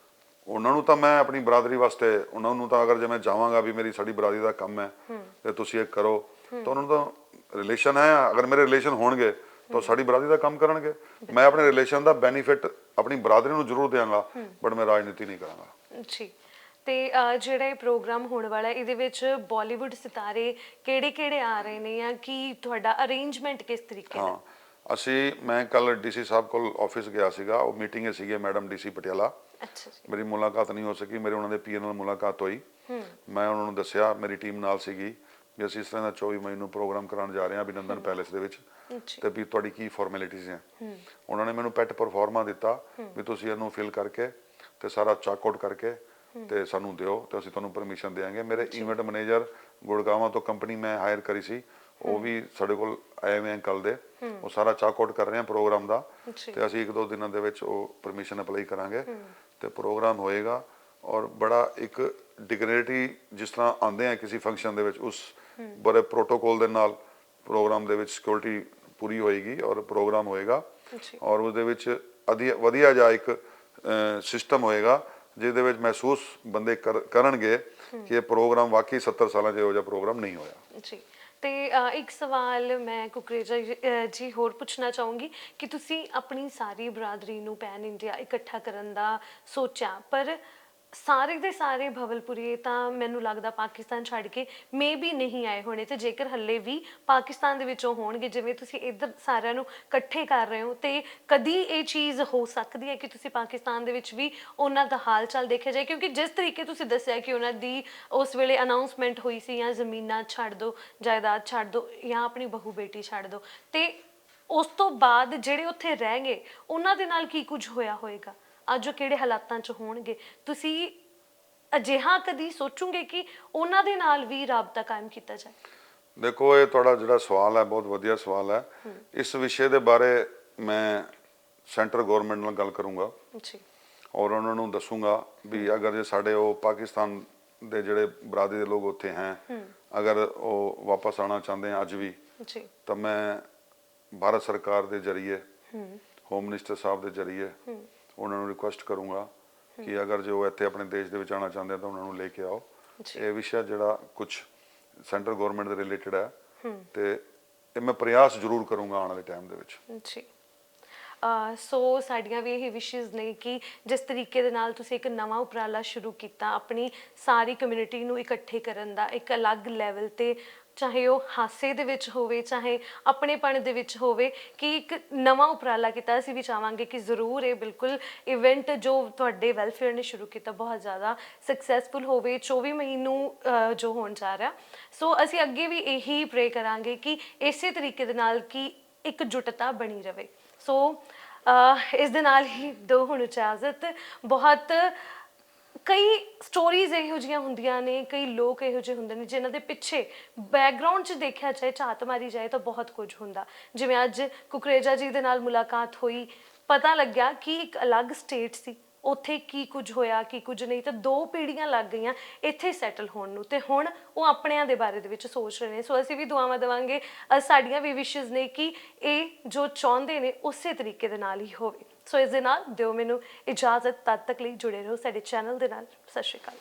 Speaker 2: ਉਹਨਾਂ ਨੂੰ ਤਾਂ ਮੈਂ ਆਪਣੀ ਬਰਾਦਰੀ ਵਾਸਤੇ, ਉਹਨਾਂ ਨੂੰ ਤਾਂ ਅਗਰ ਜੇ ਮੈਂ ਜਾਵਾਂਗਾ ਵੀ ਸਾਡੀ ਬਰਾਦਰੀ ਦਾ ਕੰਮ ਹੈ ਤੇ ਤੁਸੀਂ ਇਹ ਕਰੋ, ਤਾਂ ਉਹਨਾਂ ਨੂੰ ਤਾਂ ਰਿਲੇਸ਼ਨ ਹੈ। ਅਗਰ ਮੇਰੇ ਰਿਲੇਸ਼ਨ ਹੋਣਗੇ ਤਾਂ ਸਾਡੀ ਬਰਾਦਰੀ ਦਾ ਕੰਮ ਕਰਨਗੇ। ਮੈਂ ਆਪਣੇ ਰਿਲੇਸ਼ਨ ਦਾ ਬੈਨੀਫਿਟ ਆਪਣੀ ਬਰਾਦਰੀ ਨੂੰ ਜ਼ਰੂਰ ਦਿਆਂਗਾ, ਬਟ ਮੈਂ ਰਾਜਨੀਤੀ ਨਹੀਂ ਕਰਾਂਗਾ।
Speaker 1: ਜੀ। ਤੇ ਜਿਹੜਾ ਇਹ ਪ੍ਰੋਗਰਾਮ ਹੋਣ ਵਾਲਾ ਇਹਦੇ ਵਿੱਚ ਬਾਲੀਵੁੱਡ ਸਿਤਾਰੇ ਕਿਹੜੇ ਆ ਰਹੇ ਨੇ, ਜਾਂ ਕੀ ਤੁਹਾਡਾ ਅਰੇਂਜਮੈਂਟ ਕਿਸ ਤਰੀਕੇ ਦਾ?
Speaker 2: ਮੈਂ ਕੱਲ ਡੀਸੀ ਸਾਹਿਬ ਕੋਲ ਆਫਿਸ ਗਿਆ ਸੀਗਾ, ਉਹ ਮੀਟਿੰਗ ਸੀਗੀ ਮੈਡਮ ਡੀਸੀ ਪਟਿਆਲਾ।
Speaker 1: ਅੱਛਾ ਜੀ।
Speaker 2: ਮੇਰੀ ਮੁਲਾਕਾਤ ਨਹੀਂ ਹੋ ਸਕੀ, ਮੇਰੇ ਉਹਨਾਂ ਦੇ ਪੀਏ ਨਾਲ ਮੁਲਾਕਾਤ ਹੋਈ। ਮੈਂ ਉਹਨਾਂ ਨੂੰ ਦੱਸਿਆ, ਮੇਰੀ ਟੀਮ ਨਾਲ ਸੀਗੀ, ਵੀ ਅਸੀਂ ਇਸ ਤਰ੍ਹਾਂ ਦਾ 24 ਮਈ ਨੂੰ ਪ੍ਰੋਗਰਾਮ ਕਰਾਉਣ ਜਾ ਰਹੇ ਹਾਂ ਅਭਿਨੰਦਨ ਪੈਲੇਸ ਦੇ ਵਿੱਚ, ਤੇ ਵੀ ਤੁਹਾਡੀ ਕੀ ਫਾਰਮੈਲਿਟੀਜ਼ ਹੈ। ਉਹਨਾਂ ਨੇ ਮੈਨੂੰ ਪੈਟ ਪਰਫਾਰਮਾ ਦਿੱਤਾ ਵੀ ਤੁਸੀਂ ਇਹਨੂੰ ਫਿਲ ਕਰਕੇ ਤੇ ਸਾਰਾ ਚੈੱਕ ਆਊਟ ਕਰਕੇ ਤੇ ਸਾਨੂੰ ਦਿਓ ਤੇ ਅਸੀਂ ਤੁਹਾਨੂੰ ਪਰਮਿਸ਼ਨ ਦੇਵਾਂਗੇ। ਮੇਰੇ ਇਵੈਂਟ ਮੈਨੇਜਰ ਗੁੜਗਾਵਾਂ ਤੋਂ ਕੰਪਨੀ ਮੈਂ ਹਾਇਰ ਕਰੀ ਸੀ, ਉਹ ਵੀ ਸਾਡੇ ਕੋਲ ਆਏ ਹੋਏ ਕੱਲ ਦੇ, ਉਹ ਸਾਰਾ ਚੈੱਕ ਆਊਟ ਕਰ ਰਹੇ ਆ ਪ੍ਰੋਗਰਾਮ ਦਾ, ਤੇ ਅਸੀਂ 1-2 ਦਿਨਾਂ ਦੇ ਵਿੱਚ ਉਹ ਪਰਮਿਸ਼ਨ ਅਪਲਾਈ ਕਰਾਂਗੇ ਤੇ ਪ੍ਰੋਗਰਾਮ ਹੋਏਗਾ। ਔਰ ਬੜਾ ਇੱਕ ਡਿਗਨਿਟੀ, ਜਿਸ ਤਰ੍ਹਾਂ ਆਉਂਦੇ ਆ ਕਿਸੇ ਫੰਕਸ਼ਨ ਦੇ ਵਿੱਚ, ਉਸ ਬੜੇ ਪ੍ਰੋਟੋਕੋਲ ਦੇ ਨਾਲ ਪ੍ਰੋਗਰਾਮ ਦੇ ਵਿੱਚ ਸਿਕਿਉਰਿਟੀ ਪੂਰੀ ਹੋਏਗੀ ਔਰ ਪ੍ਰੋਗਰਾਮ ਹੋਏਗਾ। ਔਰ ਉਹਦੇ ਵਿੱਚ ਵਧੀਆ ਜਿਹਾ ਇੱਕ ਸਿਸਟਮ ਹੋਏਗਾ ਜਿਹਦੇ ਵਿੱਚ ਮਹਿਸੂਸ ਬੰਦੇ ਕਰਨਗੇ ਕਿ ਇਹ ਪ੍ਰੋਗਰਾਮ ਵਾਕਈ 70 ਸਾਲਾਂ 'ਚ ਇਹੋ ਜਿਹਾ ਪ੍ਰੋਗਰਾਮ ਨਹੀਂ ਹੋਇਆ।
Speaker 1: ਜੀ। ਤੇ ਇੱਕ ਸਵਾਲ ਮੈਂ ਕੁਕਰੇਜਾ ਜੀ ਹੋਰ ਪੁੱਛਣਾ ਚਾਹੂੰਗੀ ਕਿ ਤੁਸੀਂ ਆਪਣੀ ਸਾਰੀ ਬਰਾਦਰੀ ਨੂੰ ਪੈਨ ਇੰਡੀਆ ਇਕੱਠਾ ਕਰਨ ਦਾ ਸੋਚਿਆ, ਪਰ ਸਾਰੇ ਦੇ ਸਾਰੇ ਭਵਲਪੁਰੀਏ ਤਾਂ ਮੈਨੂੰ ਲੱਗਦਾ ਪਾਕਿਸਤਾਨ ਛੱਡ ਕੇ ਮੇ ਵੀ ਨਹੀਂ ਆਏ ਹੋਣੇ, ਤੇ ਜੇਕਰ ਹੱਲੇ ਵੀ ਪਾਕਿਸਤਾਨ ਦੇ ਵਿੱਚੋਂ ਹੋਣਗੇ, ਜਿਵੇਂ ਤੁਸੀਂ ਇੱਧਰ ਸਾਰਿਆਂ ਨੂੰ ਇਕੱਠੇ ਕਰ ਰਹੇ ਹੋ, ਤੇ ਕਦੀ ਇਹ ਚੀਜ਼ ਹੋ ਸਕਦੀ ਹੈ ਕਿ ਤੁਸੀਂ ਪਾਕਿਸਤਾਨ ਦੇ ਵਿੱਚ ਵੀ ਉਹਨਾਂ ਦਾ ਹਾਲ ਚਾਲ ਦੇਖਿਆ ਜਾਏ? ਕਿਉਂਕਿ ਜਿਸ ਤਰੀਕੇ ਤੁਸੀਂ ਦੱਸਿਆ ਕਿ ਉਹਨਾਂ ਦੀ ਉਸ ਵੇਲੇ ਅਨਾਉਂਸਮੈਂਟ ਹੋਈ ਸੀ, ਜਾਂ ਜ਼ਮੀਨਾਂ ਛੱਡ ਦਿਓ, ਜਾਇਦਾਦ ਛੱਡ ਦਿਓ, ਜਾਂ ਆਪਣੀ ਬਹੂ ਬੇਟੀ ਛੱਡ ਦਿਓ, ਤੇ ਉਸ ਤੋਂ ਬਾਅਦ ਜਿਹੜੇ ਉੱਥੇ ਰਹਿ ਗਏ ਉਹਨਾਂ ਦੇ ਨਾਲ ਕੀ ਕੁਝ ਹੋਇਆ ਹੋਏਗਾ, ਅੱਜ ਉਹ ਕਿਹੜੇ ਹਾਲਾਤਾਂ 'ਚ ਹੋਣਗੇ? ਤੁਸੀਂ ਅਜਿਹਾ ਕਦੀ ਸੋਚੋਗੇ ਕਿ ਉਹਨਾਂ ਦੇ ਨਾਲ ਵੀ ਰਾਬਤਾ ਕਾਇਮ ਕੀਤਾ ਜਾਏ?
Speaker 2: ਦੇਖੋ, ਇਹ ਤੁਹਾਡਾ ਜਿਹੜਾ ਸਵਾਲ ਹੈ ਬਹੁਤ ਵਧੀਆ ਸਵਾਲ ਹੈ। ਇਸ ਵਿਸ਼ੇ ਦੇ ਬਾਰੇ ਮੈਂ ਸੈਂਟਰ ਗਵਰਨਮੈਂਟ ਨਾਲ ਗੱਲ ਕਰੂੰਗਾ
Speaker 1: ਜੀ,
Speaker 2: ਔਰ ਉਹਨਾਂ ਨੂੰ ਦੱਸੂਗਾ ਵੀ ਅਗਰ ਜੇ ਸਾਡੇ ਉਹ ਪਾਕਿਸਤਾਨ ਦੇ ਜਿਹੜੇ ਬਰਾਦਰੀ ਦੇ ਲੋਕ ਉੱਥੇ ਹੈ, ਅਗਰ ਉਹ ਵਾਪਸ ਆਉਣਾ ਚਾਹੁੰਦੇ ਆ ਅੱਜ ਵੀ, ਤਾਂ ਮੈਂ ਭਾਰਤ ਸਰਕਾਰ ਦੇ ਜ਼ਰੀਏ, ਹੋਮ ਮਿਨਿਸਟਰ ਸਾਹਿਬ ਦੇ ਜ਼ਰੀਏ ਉਹਨਾਂ ਨੂੰ ਰਿਕੁਐਸਟ ਕਰੂੰਗਾ ਕਿ ਅਗਰ ਜੇ ਉਹ ਇੱਥੇ ਆਪਣੇ ਦੇਸ਼ ਦੇ ਵਿੱਚ ਆਉਣਾ ਚਾਹੁੰਦੇ ਆ ਤਾਂ ਉਹਨਾਂ ਨੂੰ ਲੈ ਕੇ ਆਓ। ਇਹ ਵਿਸ਼ਾ ਜਿਹੜਾ ਕੁਝ ਸੈਂਟਰ ਗਵਰਨਮੈਂਟ ਦੇ ਰਿਲੇਟਡ ਹੈ, ਤੇ ਇਹ ਮੈਂ ਪ੍ਰਯਾਸ ਜ਼ਰੂਰ ਕਰੂੰਗਾ ਆਉਣ ਵਾਲੇ ਟਾਈਮ ਦੇ ਵਿੱਚ।
Speaker 1: ਜੀ। ਸੋ ਸਾਡੀਆਂ ਵੀ ਇਹ ਵਿਸ਼ੇਸ ਨੇ ਕਿ ਜਿਸ ਤਰੀਕੇ ਦੇ ਨਾਲ ਤੁਸੀਂ ਇੱਕ ਨਵਾਂ ਉਪਰਾਲਾ ਸ਼ੁਰੂ ਕੀਤਾ, ਆਪਣੀ ਸਾਰੀ ਕਮਿਊਨਿਟੀ ਨੂੰ ਇਕੱਠੇ ਕਰਨ ਦਾ ਇੱਕ ਅਲੱਗ ਲੈਵਲ ਤੇ, ਚਾਹੇ ਉਹ ਹਾਸੇ ਦੇ ਵਿੱਚ ਹੋਵੇ, ਚਾਹੇ ਆਪਣੇਪਣ ਦੇ ਵਿੱਚ ਹੋਵੇ, ਕਿ ਇੱਕ ਨਵਾਂ ਉਪਰਾਲਾ ਕੀਤਾ। ਅਸੀਂ ਵੀ ਚਾਹਾਂਗੇ ਕਿ ਜ਼ਰੂਰ ਇਹ ਬਿਲਕੁਲ ਇਵੈਂਟ ਜੋ ਤੁਹਾਡੇ ਵੈਲਫੇਅਰ ਨੇ ਸ਼ੁਰੂ ਕੀਤਾ ਬਹੁਤ ਜ਼ਿਆਦਾ ਸਕਸੈਸਫੁਲ ਹੋਵੇ 24 ਮਈ ਨੂੰ ਜੋ ਹੋਣ ਜਾ ਰਿਹਾ। ਸੋ ਅਸੀਂ ਅੱਗੇ ਵੀ ਇਹੀ ਪ੍ਰੇ ਕਰਾਂਗੇ ਕਿ ਇਸੇ ਤਰੀਕੇ ਦੇ ਨਾਲ ਕਿ ਇੱਕ ਜੁਟਤਾ ਬਣੀ ਰਵੇ। ਸੋ ਇਸ ਦੇ ਨਾਲ ਹੀ ਦੋ ਹੁਣ ਇਜਾਜ਼ਤ। ਬਹੁਤ ਕਈ ਸਟੋਰੀਜ਼ ਇਹੋ ਜਿਹੀਆਂ ਹੁੰਦੀਆਂ ਨੇ, ਕਈ ਲੋਕ ਇਹੋ ਜਿਹੇ ਹੁੰਦੇ ਨੇ ਜਿਨ੍ਹਾਂ ਦੇ ਪਿੱਛੇ ਬੈਕਗਰਾਉਂਡ 'ਚ ਦੇਖਿਆ ਜਾਏ, ਝਾਤ ਮਾਰੀ ਜਾਏ ਤਾਂ ਬਹੁਤ ਕੁਝ ਹੁੰਦਾ। ਜਿਵੇਂ ਅੱਜ ਕੁਕਰੇਜਾ ਜੀ ਦੇ ਨਾਲ ਮੁਲਾਕਾਤ ਹੋਈ, ਪਤਾ ਲੱਗਿਆ ਕਿ ਇੱਕ ਅਲੱਗ ਸਟੇਟ ਸੀ, ਉੱਥੇ ਕੀ ਕੁਝ ਹੋਇਆ ਕੀ ਕੁਝ ਨਹੀਂ, ਤਾਂ 2 ਪੀੜ੍ਹੀਆਂ ਲੱਗ ਗਈਆਂ ਇੱਥੇ ਸੈਟਲ ਹੋਣ ਨੂੰ, ਤੇ ਹੁਣ ਉਹ ਆਪਣਿਆਂ ਦੇ ਬਾਰੇ ਦੇ ਵਿੱਚ ਸੋਚ ਰਹੇ ਨੇ। ਸੋ ਅਸੀਂ ਵੀ ਦੁਆਵਾਂ ਦੇਵਾਂਗੇ, ਸਾਡੀਆਂ ਵੀ ਵਿਸ਼ੇਸ ਨੇ ਕਿ ਇਹ ਜੋ ਚਾਹੁੰਦੇ ਨੇ ਉਸੇ ਤਰੀਕੇ ਦੇ ਨਾਲ ਹੀ ਹੋਵੇ। ਸੋ ਇਸ ਦੇ ਨਾਲ ਦਿਓ ਮੈਨੂੰ ਇਜਾਜ਼ਤ, ਤਦ ਤੱਕ ਲਈ ਜੁੜੇ ਰਹੋ ਸਾਡੇ ਚੈਨਲ ਦੇ ਨਾਲ। ਸਤਿ ਸ਼੍ਰੀ ਅਕਾਲ।